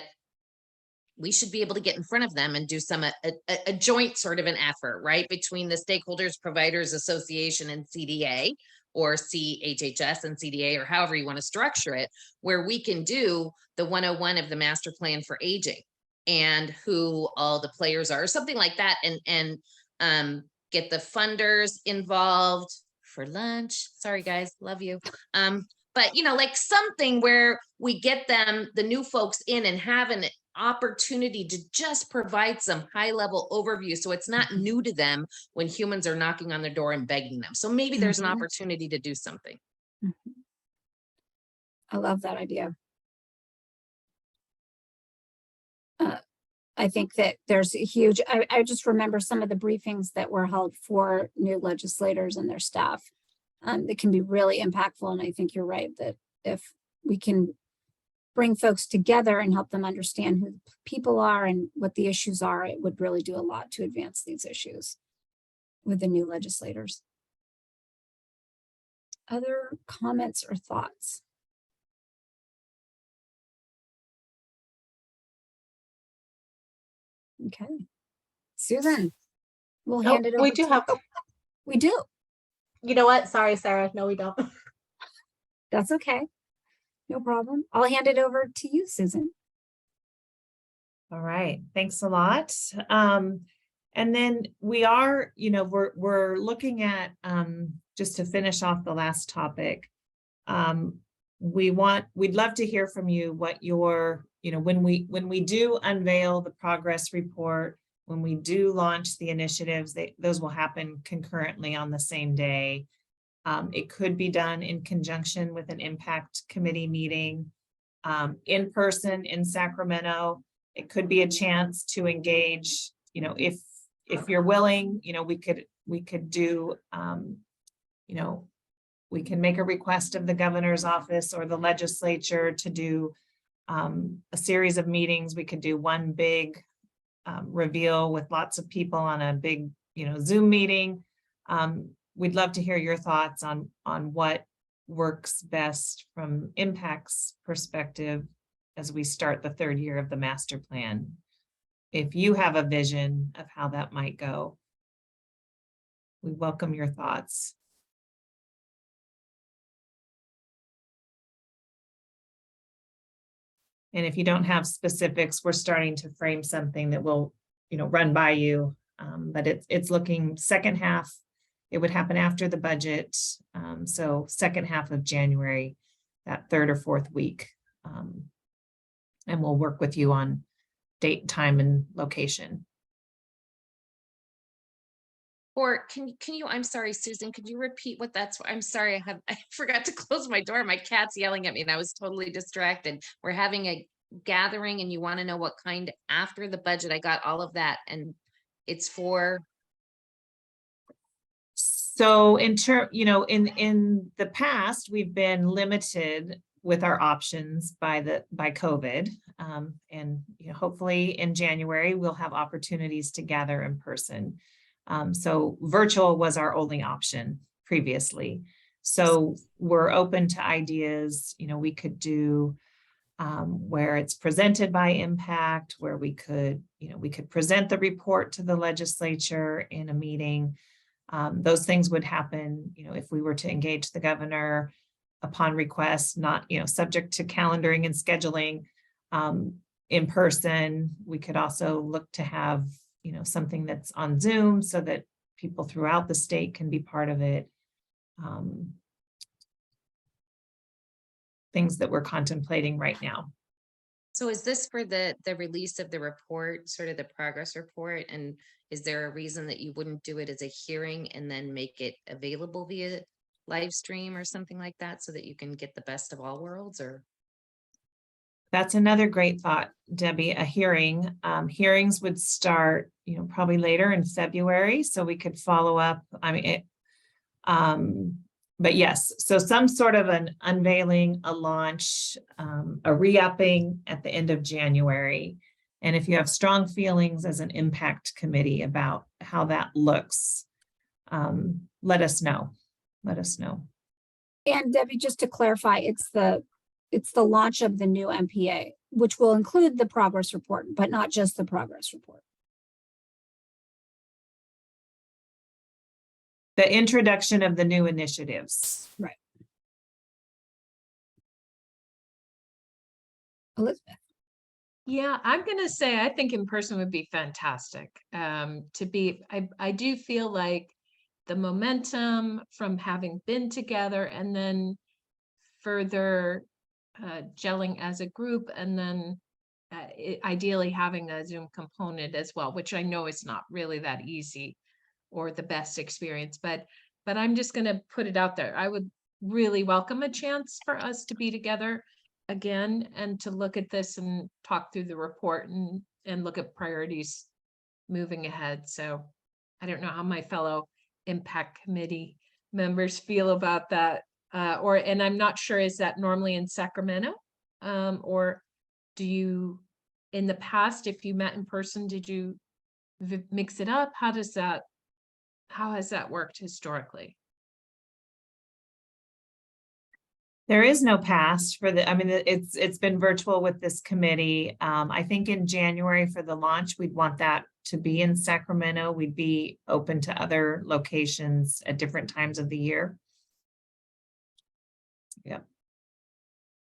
we should be able to get in front of them and do some a joint sort of an effort, right, between the Stakeholders Providers Association and CDA, or CHHS and CDA, or however you want to structure it, where we can do the 101 of the master plan for aging and who all the players are, or something like that, and get the funders involved for lunch. Sorry guys, love you. But you know, like something where we get them, the new folks in, and have an opportunity to just provide some high level overview, so it's not new to them when humans are knocking on their door and begging them. So maybe there's an opportunity to do something. I love that idea. I think that there's a huge, I just remember some of the briefings that were held for new legislators and their staff that can be really impactful. And I think you're right that if we can bring folks together and help them understand who people are and what the issues are, it would really do a lot to advance these issues with the new legislators. Other comments or thoughts? Okay. Susan, we'll hand it over. We do have. We do. You know what? Sorry, Sarah. No, we don't. That's okay. No problem. I'll hand it over to you, Susan. All right, thanks a lot. And then we are, you know, we're looking at, just to finish off the last topic, we'd love to hear from you what your, you know, when we do unveil the progress report, when we do launch the initiatives, those will happen concurrently on the same day. It could be done in conjunction with an impact committee meeting, in person in Sacramento. It could be a chance to engage, you know, if you're willing, you know, we could do, you know, we can make a request of the governor's office or the legislature to do a series of meetings. We could do one big reveal with lots of people on a big, you know, Zoom meeting. We'd love to hear your thoughts on what works best from Impact's perspective as we start the third year of the master plan. If you have a vision of how that might go, we welcome your thoughts. And if you don't have specifics, we're starting to frame something that will, you know, run by you. But it's looking second half. It would happen after the budget. So second half of January, that third or fourth week. And we'll work with you on date, time, and location. Or can you, I'm sorry, Susan, could you repeat what that's, I'm sorry, I forgot to close my door. My cat's yelling at me and I was totally distracted. We're having a gathering and you want to know what kind after the budget. I got all of that, and it's for. So in the past, we've been limited with our options by COVID. And you know, hopefully in January, we'll have opportunities to gather in person. So virtual was our only option previously. So we're open to ideas. You know, we could do where it's presented by Impact, where we could present the report to the legislature in a meeting. Those things would happen, if we were to engage the governor upon request, not, subject to calendaring and scheduling in person. We could also look to have, something that's on Zoom so that people throughout the state can be part of it. Things that we're contemplating right now. So is this for the release of the report, sort of the progress report? And is there a reason that you wouldn't do it as a hearing and then make it available via live stream or something like that so that you can get the best of all worlds? Or that's another great thought, Debbie, a hearing. Hearings would start, probably later in February, so we could follow up. I mean, but yes, so some sort of an unveiling, a launch, a re-upping at the end of January. And if you have strong feelings as an impact committee about how that looks, let us know. Let us know. And Debbie, just to clarify, it's the launch of the new MPA, which will include the progress report, but not just the progress report. The introduction of the new initiatives. Right. Elizabeth. Yeah, I'm gonna say I think in person would be fantastic. I do feel like the momentum from having been together and then further gelling as a group, and then ideally having a Zoom component as well, which I know is not really that easy or the best experience, but I'm just gonna put it out there. I would really welcome a chance for us to be together again and to look at this and talk through the report and look at priorities moving ahead. So I don't know how my fellow impact committee members feel about that. And I'm not sure, is that normally in Sacramento? Or do you, in the past, if you met in person, did you mix it up? How has that worked historically? There is no past for it's been virtual with this committee. I think in January for the launch, we'd want that to be in Sacramento. We'd be open to other locations at different times of the year. Yep.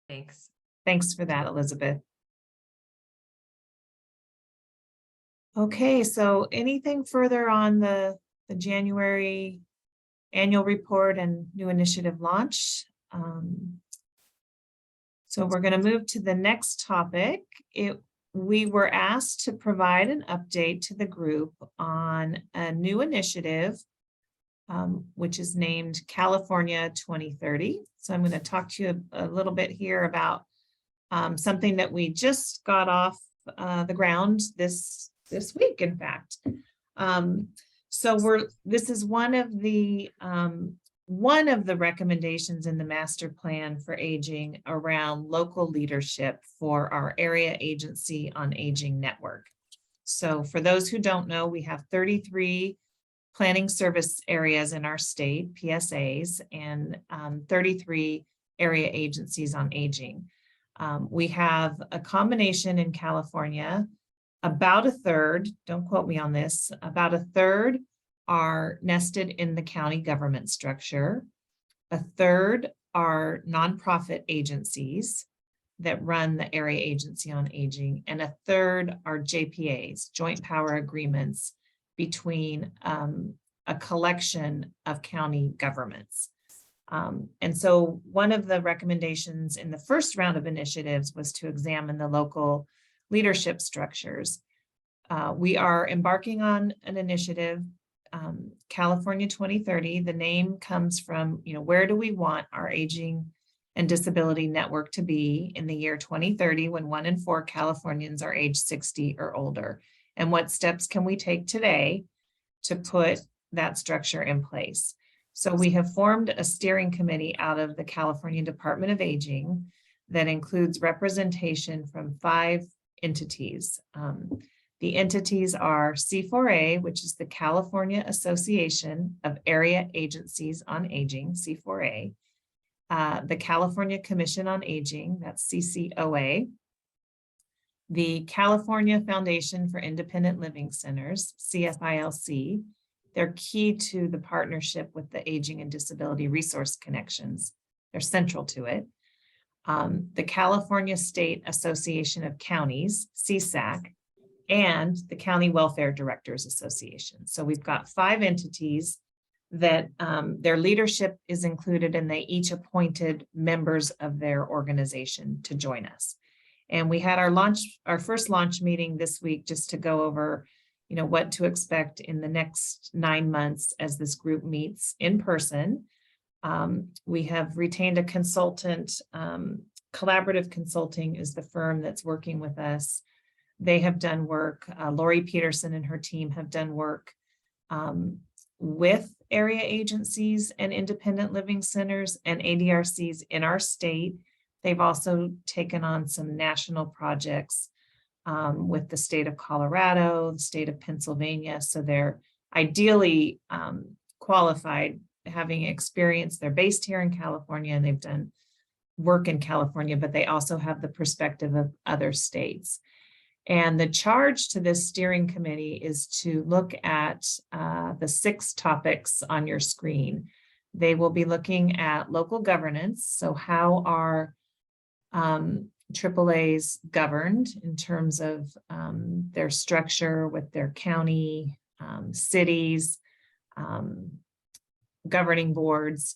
Thanks. Thanks for that, Elizabeth. Okay, so anything further on the January annual report and new initiative launch? So we're going to move to the next topic. We were asked to provide an update to the group on a new initiative, which is named California 2030. So I'm going to talk to you a little bit here about something that we just got off the ground this week, in fact. So this is one of the recommendations in the master plan for aging around local leadership for our area agency on aging network. So for those who don't know, we have 33 planning service areas in our state, PSAs, and 33 area agencies on aging. We have a combination in California. About a third, don't quote me on this, about a third are nested in the county government structure. A third are nonprofit agencies that run the area agency on aging, and a third are JPAs, joint power agreements between a collection of county governments. And so one of the recommendations in the first round of initiatives was to examine the local leadership structures. We are embarking on an initiative, California 2030. The name comes from, where do we want our aging and disability network to be in the year 2030 when 1 in 4 Californians are age 60 or older? And what steps can we take today to put that structure in place? So we have formed a steering committee out of the California Department of Aging that includes representation from 5 entities. The entities are C4A, which is the California Association of Area Agencies on Aging, C4A, the California Commission on Aging, that's CCOA, the California Foundation for Independent Living Centers, CFILC, They're key to the partnership with the Aging and Disability Resource Connections. They're central to it. The California State Association of Counties, CSAC, and the County Welfare Directors Association. So we've got 5 entities that their leadership is included, and they each appointed members of their organization to join us. And we had our first launch meeting this week just to go over, what to expect in the next 9 months as this group meets in person. We have retained a consultant. Collaborative Consulting is the firm that's working with us. They have done work. Lori Peterson and her team have done work with area agencies and independent living centers and ADRCs in our state. They've also taken on some national projects with the state of Colorado, the state of Pennsylvania. So they're ideally qualified, having experience. They're based here in California and they've done work in California, but they also have the perspective of other states. And the charge to this steering committee is to look at the 6 topics on your screen. They will be looking at local governance. So how are AAAs governed in terms of their structure with their county, cities, governing boards,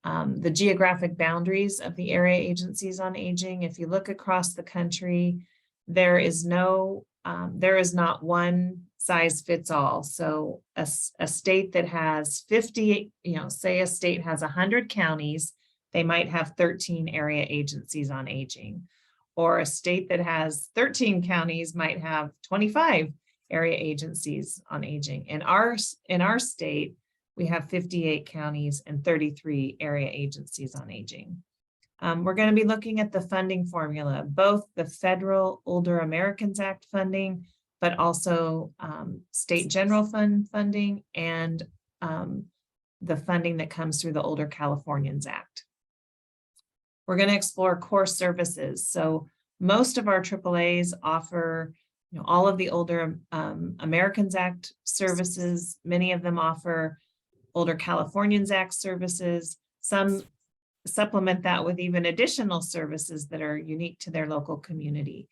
the geographic boundaries of the area agencies on aging. If you look across the country, there is not one size fits all. So a state that has 50, say a state has 100 counties, they might have 13 area agencies on aging. Or a state that has 13 counties might have 25 area agencies on aging. In our state, we have 58 counties and 33 area agencies on aging. We're going to be looking at the funding formula, both the federal Older Americans Act funding, but also state general fund funding and the funding that comes through the Older Californians Act. We're going to explore core services. So most of our AAAs offer all of the Older Americans Act services. Many of them offer Older Californians Act services. Some supplement that with even additional services that are unique to their local community.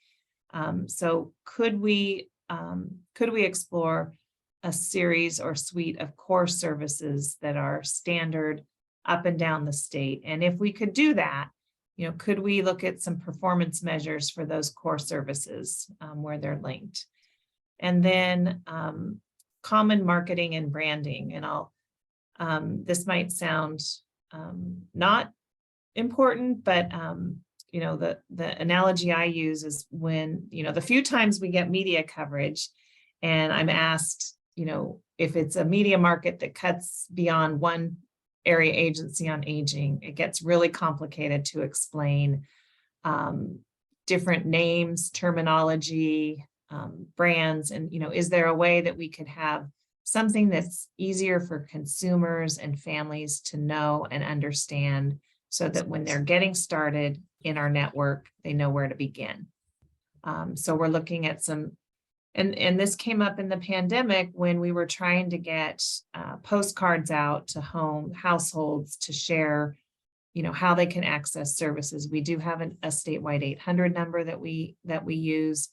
So could we explore a series or suite of core services that are standard up and down the state? And if we could do that, could we look at some performance measures for those core services where they're linked? And then common marketing and branding. And this might sound not important, but the analogy I use is when, the few times we get media coverage and I'm asked, if it's a media market that cuts beyond one area agency on aging, it gets really complicated to explain different names, terminology, brands, and, is there a way that we could have something that's easier for consumers and families to know and understand so that when they're getting started in our network, they know where to begin. So we're looking at some, and this came up in the pandemic when we were trying to get postcards out to households to share, how they can access services. We do have a statewide 800 number that we use.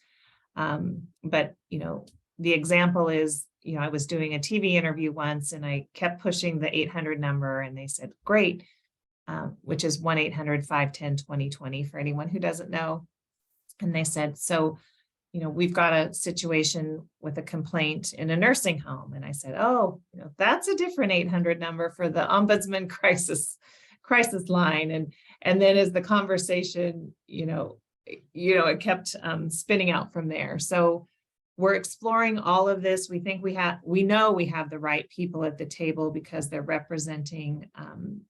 But, the example is, I was doing a TV interview once and I kept pushing the 800 number and they said, great, which is 1-800-510-2020 for anyone who doesn't know. And they said, so, we've got a situation with a complaint in a nursing home. And I said, oh, that's a different 800 number for the ombudsman crisis line. And then as the conversation, it kept spinning out from there. So we're exploring all of this. We think we know we have the right people at the table because they're representing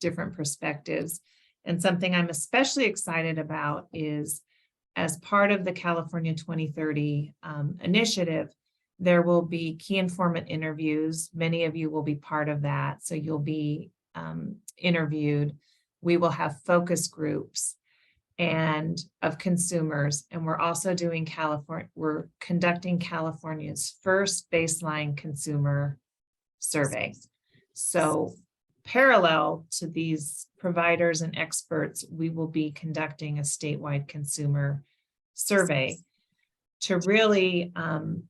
different perspectives. And something I'm especially excited about is, as part of the California 2030 initiative, there will be key informant interviews. Many of you will be part of that. So you'll be interviewed. We will have focus groups and of consumers. And we're also doing we're conducting California's first baseline consumer survey. So parallel to these providers and experts, we will be conducting a statewide consumer survey to really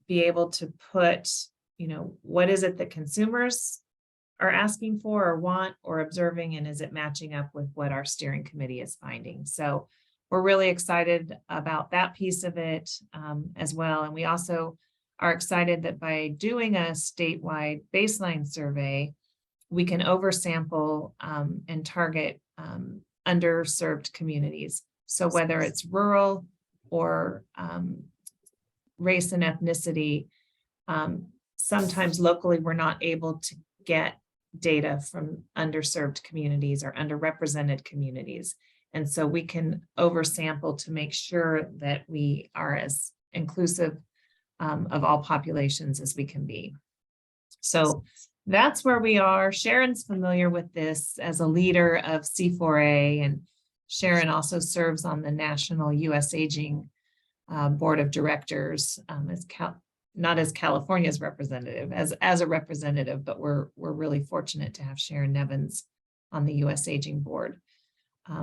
be able to put, what is it that consumers are asking for or want or observing, and is it matching up with what our steering committee is finding? So we're really excited about that piece of it as well. And we also are excited that by doing a statewide baseline survey, we can oversample and target underserved communities. So whether it's rural or race and ethnicity, sometimes locally we're not able to get data from underserved communities or underrepresented communities. And so we can oversample to make sure that we are as inclusive of all populations as we can be. So that's where we are. Sharon's familiar with this as a leader of C4A, and Sharon also serves on the National U.S. Aging Board of Directors not as California's representative, as a representative, but we're really fortunate to have Sharon Nevins on the U.S. Aging Board.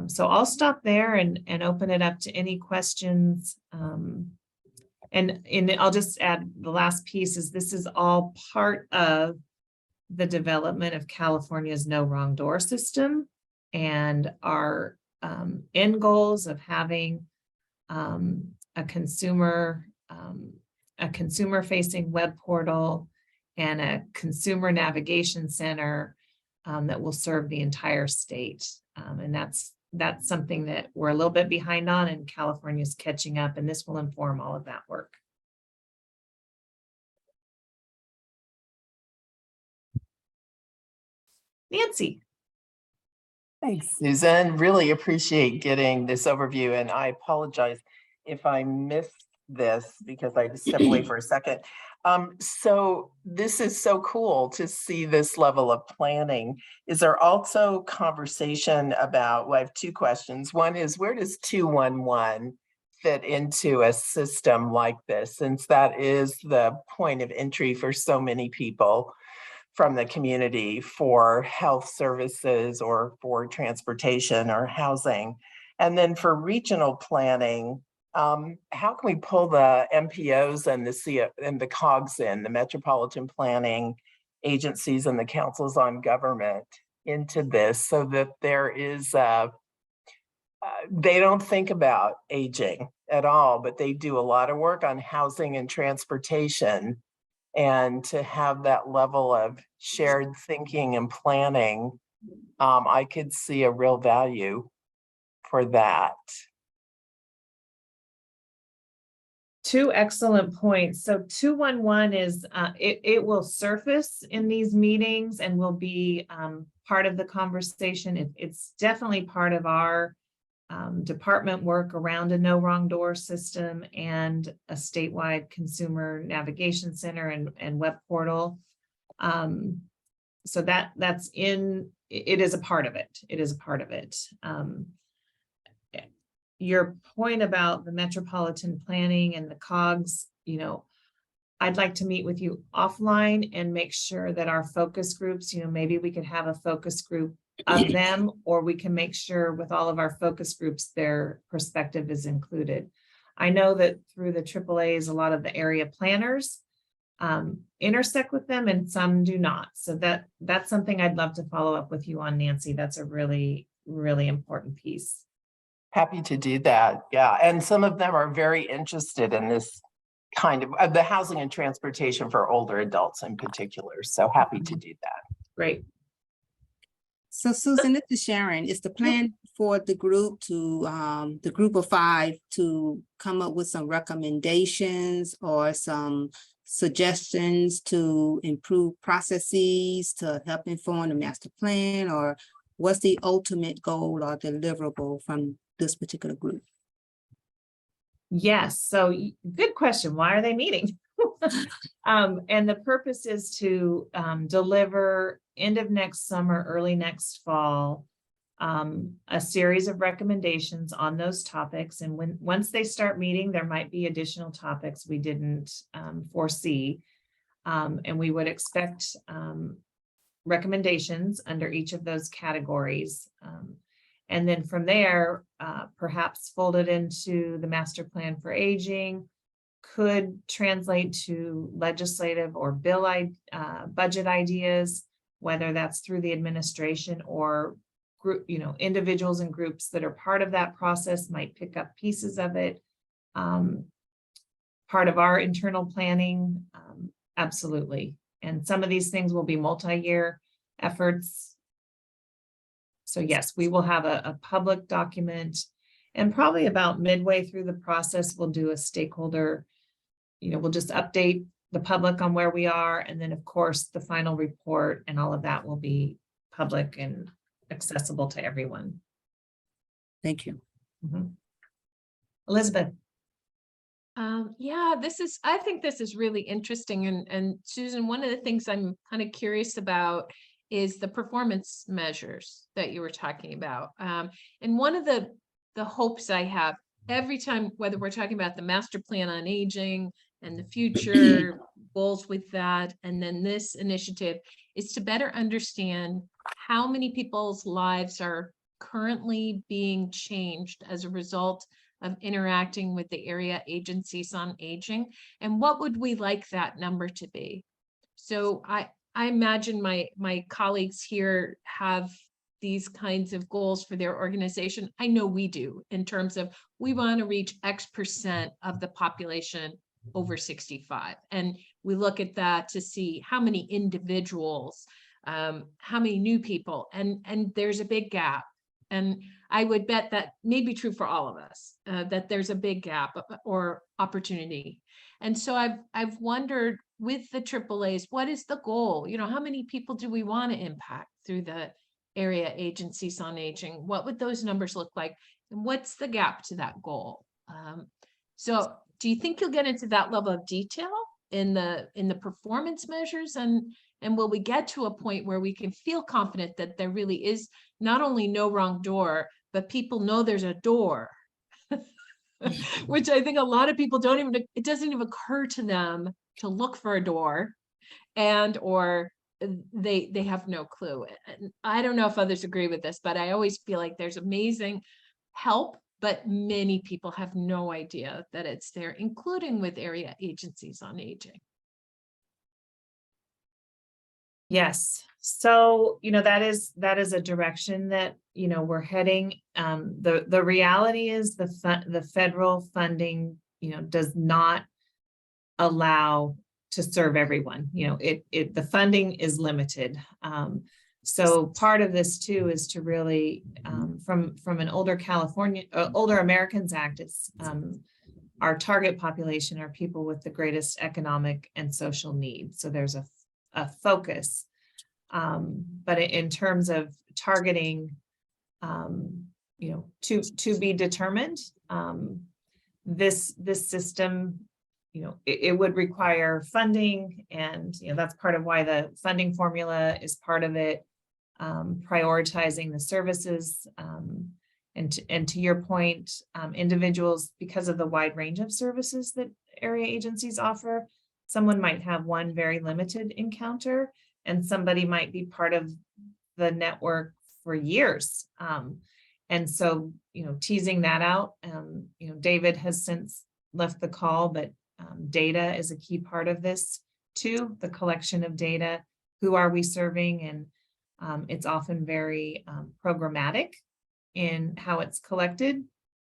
So I'll stop there and open it up to any questions. And I'll just add the last piece is this is all part of the development of California's no wrong door system and our end goals of having a consumer facing web portal and a consumer navigation center that will serve the entire state. And that's something that we're a little bit behind on, and California's catching up, and this will inform all of that work. Nancy. Thanks, Susan. Really appreciate getting this overview, and I apologize if I missed this because I just stepped away for a second. So this is so cool to see this level of planning. Is there also conversation about, well, I have two questions. One is, where does 211 fit into a system like this, since that is the point of entry for so many people from the community for health services or for transportation or housing? And then for regional planning, how can we pull the MPOs and the COGS in, the metropolitan planning agencies and the councils on government into this, so that there is, they don't think about aging at all, but they do a lot of work on housing and transportation. And to have that level of shared thinking and planning, I could see a real value for that. Two excellent points. So 211 is, it will surface in these meetings and will be part of the conversation. It's definitely part of our department work around a no wrong door system and a statewide consumer navigation center and web portal. So that's in, it is a part of it. It is a part of it. Your point about the metropolitan planning and the COGS, I'd like to meet with you offline and make sure that our focus groups, maybe we could have a focus group of them, or we can make sure with all of our focus groups, their perspective is included. I know that through the AAAs, a lot of the area planners intersect with them and some do not. So that's something I'd love to follow up with you on, Nancy. That's a really, really important piece. Happy to do that. Yeah. And some of them are very interested in this kind of the housing and transportation for older adults in particular. So happy to do that. Great. So Susan, this is Sharon. Is the plan for the group to, the group of 5 to come up with some recommendations or some suggestions to improve processes to help inform the master plan, or what's the ultimate goal or deliverable from this particular group? Yes, so good question. Why are they meeting? And the purpose is to deliver end of next summer, early next fall, a series of recommendations on those topics. And once they start meeting, there might be additional topics we didn't foresee. And we would expect recommendations under each of those categories. And then from there, perhaps fold it into the master plan for aging, could translate to legislative or budget ideas, whether that's through the administration or group, individuals and groups that are part of that process might pick up pieces of it. Part of our internal planning, absolutely. And some of these things will be multi-year efforts. So yes, we will have a public document, and probably about midway through the process, we'll do a stakeholder, we'll just update the public on where we are. And then of course, the final report and all of that will be public and accessible to everyone. Thank you. Elizabeth. Yeah, I think this is really interesting. And Susan, one of the things I'm kind of curious about is the performance measures that you were talking about. And one of the hopes I have every time, whether we're talking about the master plan on aging and the future goals with that, and then this initiative, is to better understand how many people's lives are currently being changed as a result of interacting with the area agencies on aging, and what would we like that number to be? So I imagine my colleagues here have these kinds of goals for their organization. I know we do, in terms of we want to reach X% of the population over 65. And we look at that to see how many individuals, how many new people, and there's a big gap. And I would bet that may be true for all of us, that there's a big gap or opportunity. And so I've wondered, with the AAAs, what is the goal? How many people do we want to impact through the area agencies on aging? What would those numbers look like? And what's the gap to that goal? So do you think you'll get into that level of detail in the performance measures? And will we get to a point where we can feel confident that there really is not only no wrong door, but people know there's a door, which I think a lot of people it doesn't even occur to them to look for a door, or they have no clue. And I don't know if others agree with this, but I always feel like there's amazing help, but many people have no idea that it's there, including with area agencies on aging. Yes. So, that is a direction that, we're heading. The reality is the federal funding, does not allow to serve everyone. The funding is limited. So part of this too is to really, from an Older Americans Act, it's our target population are people with the greatest economic and social needs. So there's a focus, but in terms of targeting, to be determined, this system, it would require funding, and that's part of why the funding formula is part of it, prioritizing the services, and to your point, individuals, because of the wide range of services that area agencies offer, someone might have one very limited encounter, and somebody might be part of the network for years. And so, teasing that out, David has since left the call, but data is a key part of this too, the collection of data. Who are we serving? And it's often very programmatic in how it's collected,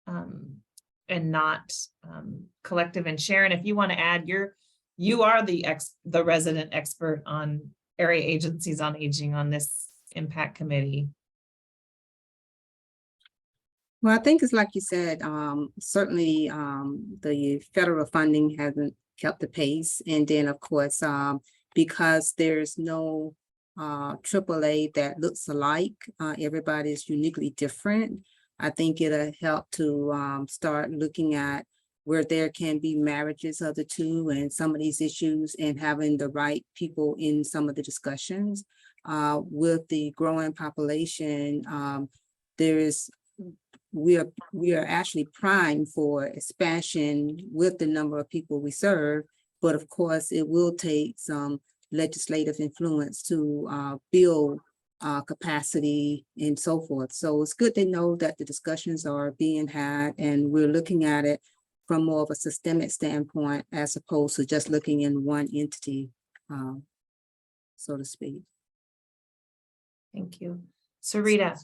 and not collective. And Sharon, if you want to add, you are the resident expert on area agencies on aging on this impact committee. Well, I think it's like you said, certainly the federal funding hasn't kept the pace. And then, of course, because there's no AAA that looks alike, everybody's uniquely different. I think it'll help to start looking at where there can be marriages of the two and some of these issues, and having the right people in some of the discussions. With the growing population, we are actually primed for expansion with the number of people we serve, but of course it will take some legislative influence to build capacity and so forth. So it's good to know that the discussions are being had and we're looking at it from more of a systemic standpoint as opposed to just looking in one entity, so to speak. Thank you. Sarita.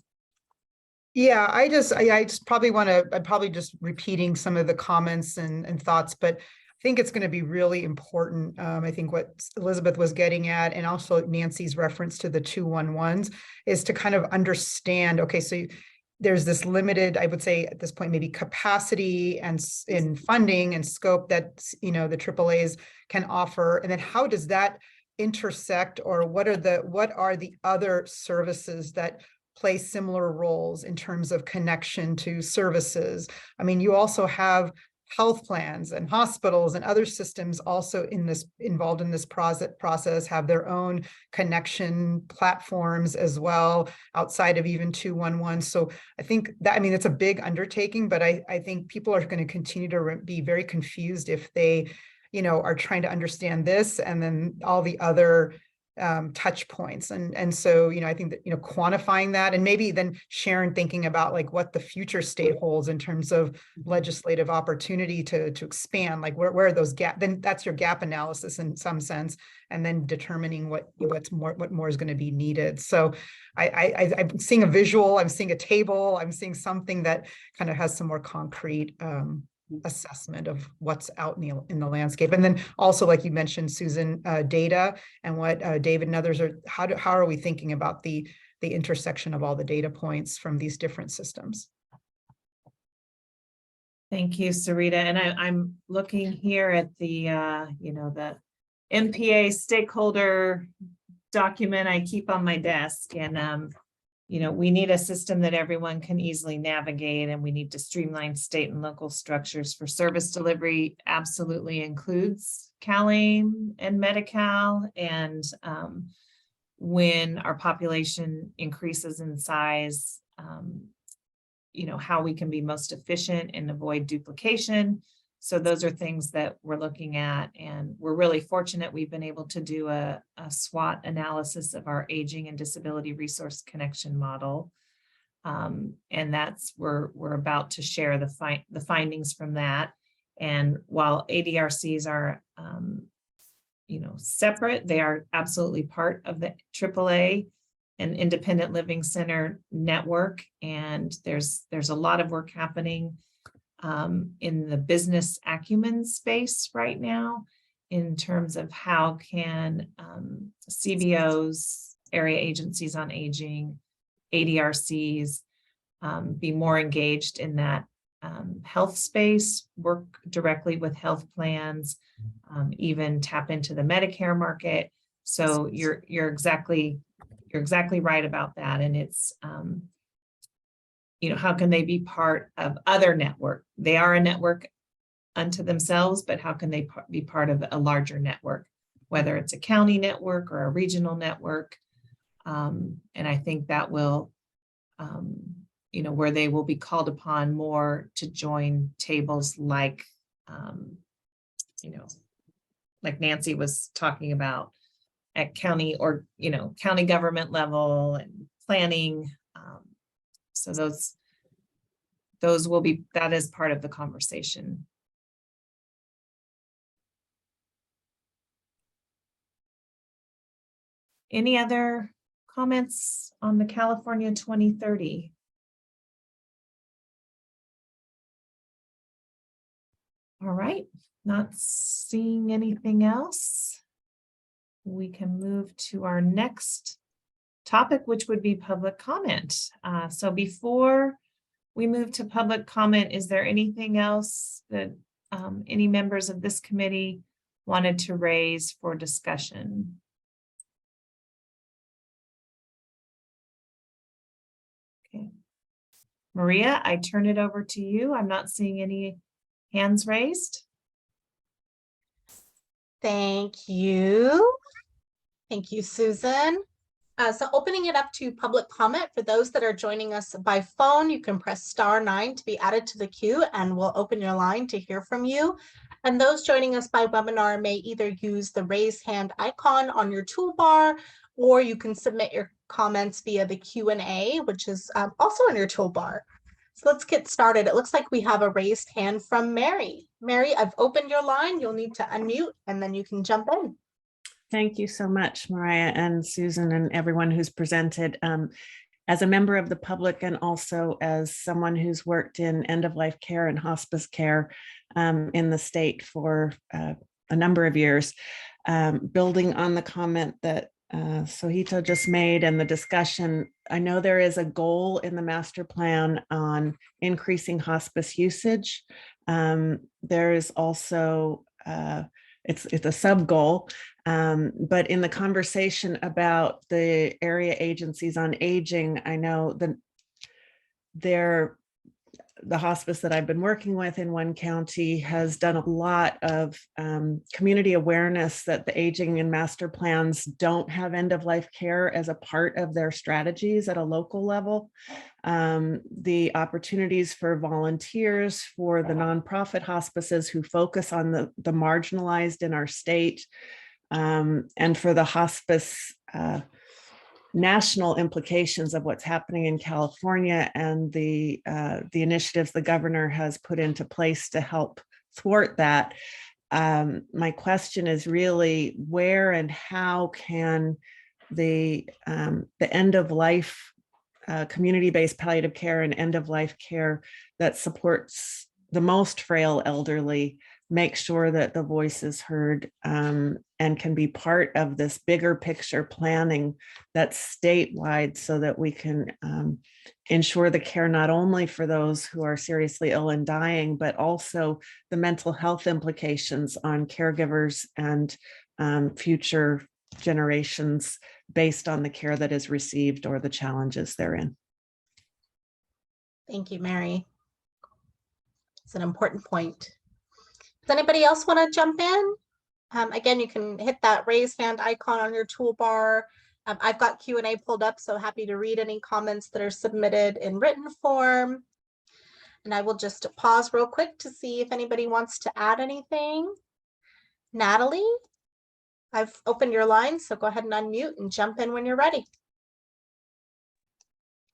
Yeah, I just probably want to, I'm probably just repeating some of the comments and thoughts, but I think it's going to be really important. I think what Elizabeth was getting at, and also Nancy's reference to the 211s, is to kind of understand, okay, so there's this limited, I would say at this point, maybe capacity and in funding and scope that, the AAAs can offer. And then how does that intersect, or what are the other services that play similar roles in terms of connection to services? I mean, you also have health plans and hospitals and other systems also involved in this process, have their own connection platforms as well, outside of even 211. So I think that, I mean, it's a big undertaking, but I think people are going to continue to be very confused if they, are trying to understand this and then all the other touch points. And so, I think that, quantifying that, and maybe then Sharon thinking about like what the future state holds in terms of legislative opportunity to expand, like where are those gaps, then that's your gap analysis in some sense, and then determining what more is going to be needed. So I'm seeing a visual, I'm seeing a table, I'm seeing something that kind of has some more concrete assessment of what's out in the landscape. And then also, like you mentioned, Susan, data, and what David and others are, how are we thinking about the intersection of all the data points from these different systems? Thank you, Sarita. And I'm looking here at the, the MPA stakeholder document I keep on my desk, and we need a system that everyone can easily navigate, and we need to streamline state and local structures for service delivery. Absolutely includes CalAIM and Medi-Cal. And when our population increases in size, how we can be most efficient and avoid duplication. So those are things that we're looking at, and we're really fortunate we've been able to do a SWOT analysis of our aging and disability resource connection model. And that's, we're about to share the findings from that. And while ADRCs are, separate, they are absolutely part of the AAA and Independent Living Center network. And there's a lot of work happening in the business acumen space right now, in terms of how can CBOs, area agencies on aging, ADRCs, be more engaged in that health space, work directly with health plans, even tap into the Medicare market. So you're exactly right about that. And it's how can they be part of other network? They are a network unto themselves, but how can they be part of a larger network, whether it's a county network or a regional network? And I think that will, where they will be called upon more to join tables like, like Nancy was talking about at county or, county government level and planning. So those will be, that is part of the conversation. Any other comments on the California 2030? All right, not seeing anything else. We can move to our next topic, which would be public comment. So before we move to public comment, is there anything else that any members of this committee wanted to raise for discussion? Okay. Maria, I turn it over to you. I'm not seeing any hands raised. Thank you. Thank you, Susan. So opening it up to public comment, for those that are joining us by phone, you can press *9 to be added to the queue, and we'll open your line to hear from you. And those joining us by webinar may either use the raise hand icon on your toolbar, or you can submit your comments via the Q&A, which is also on your toolbar. So let's get started. It looks like we have a raised hand from Mary. Mary, I've opened your line. You'll need to unmute and then you can jump in. Thank you so much, Mariah and Susan and everyone who's presented. As a member of the public and also as someone who's worked in end-of-life care and hospice care in the state for a number of years, building on the comment that Sohito just made and the discussion, I know there is a goal in the master plan on increasing hospice usage. There is also, it's a sub goal, but in the conversation about the area agencies on aging, I know that the hospice that I've been working with in one county has done a lot of community awareness that the aging and master plans don't have end-of-life care as a part of their strategies at a local level. The opportunities for volunteers, for the nonprofit hospices who focus on the marginalized in our state, and for the hospice national implications of what's happening in California and the initiatives the governor has put into place to help thwart that. My question is really where and how can the end of life community-based palliative care and end of life care that supports the most frail elderly make sure that the voice is heard and can be part of this bigger picture planning that's statewide so that we can ensure the care not only for those who are seriously ill and dying, but also the mental health implications on caregivers and future generations based on the care that is received or the challenges therein. Thank you, Mary. It's an important point. Does anybody else want to jump in? Again, you can hit that raise hand icon on your toolbar. I've got Q&A pulled up, so happy to read any comments that are submitted in written form. And I will just pause real quick to see if anybody wants to add anything. Natalie, I've opened your line, so go ahead and unmute and jump in when you're ready.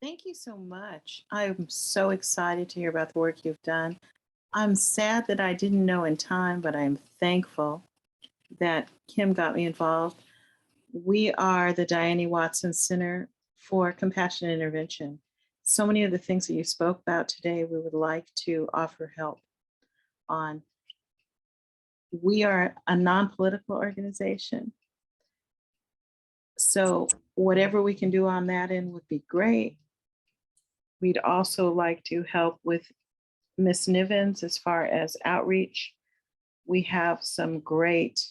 Thank you so much. I'm so excited to hear about the work you've done. I'm sad that I didn't know in time, but I'm thankful that Kim got me involved. We are the Diane Watson Center for Compassionate Intervention. So many of the things that you spoke about today, we would like to offer help on. We are a non-political organization. So whatever we can do on that end would be great. We'd also like to help with Ms. Nivens as far as outreach. We have some great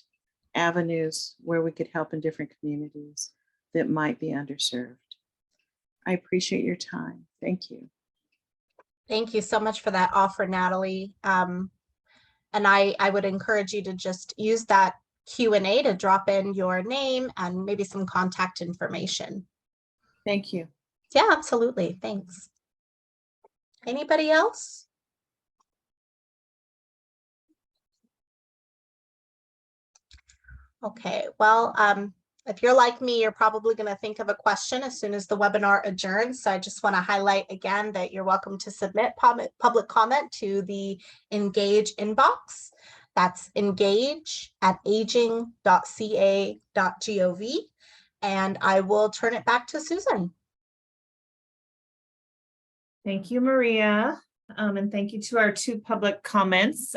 avenues where we could help in different communities that might be underserved. I appreciate your time. Thank you. Thank you so much for that offer, Natalie. And I would encourage you to just use that Q&A to drop in your name and maybe some contact information. Thank you. Yeah, absolutely. Thanks. Anybody else? Okay, well, if you're like me, you're probably going to think of a question as soon as the webinar adjourns. So I just want to highlight again that you're welcome to submit public comment to the Engage inbox. That's engage@aging.ca.gov. And I will turn it back to Susan. Thank you, Maria. And thank you to our two public comments.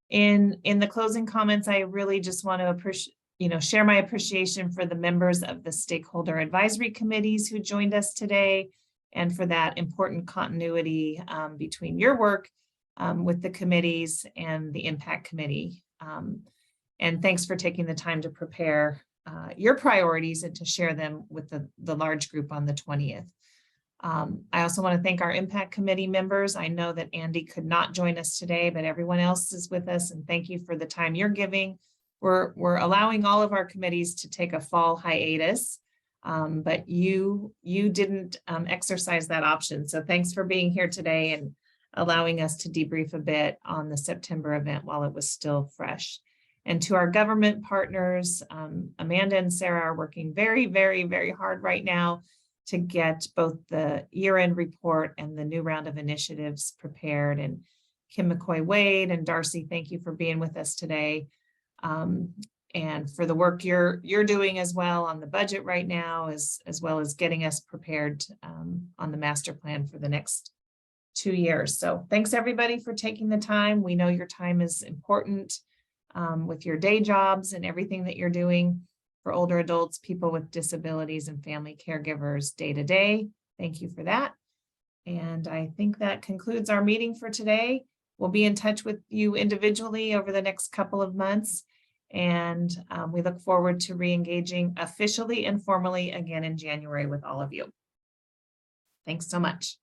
In the closing comments, I really just want to share my appreciation for the members of the stakeholder advisory committees who joined us today, and for that important continuity between your work with the committees and the impact committee. And thanks for taking the time to prepare your priorities and to share them with the large group on the 20th. I also want to thank our impact committee members. I know that Andy could not join us today, but everyone else is with us, and thank you for the time you're giving. We're allowing all of our committees to take a fall hiatus, but you didn't exercise that option. So thanks for being here today, and allowing us to debrief a bit on the September event while it was still fresh. And to our government partners, Amanda and Sarah are working very, very, very hard right now to get both the year-end report and the new round of initiatives prepared. And Kim McCoy-Wade and Darcy, thank you for being with us today. And for the work you're doing as well on the budget right now, as well as getting us prepared on the master plan for the next 2 years. So thanks everybody for taking the time. We know your time is important with your day jobs and everything that you're doing for older adults, people with disabilities, and family caregivers day to day. Thank you for that. And I think that concludes our meeting for today. We'll be in touch with you individually over the next couple of months. And we look forward to re-engaging officially and formally again in January with all of you. Thanks so much.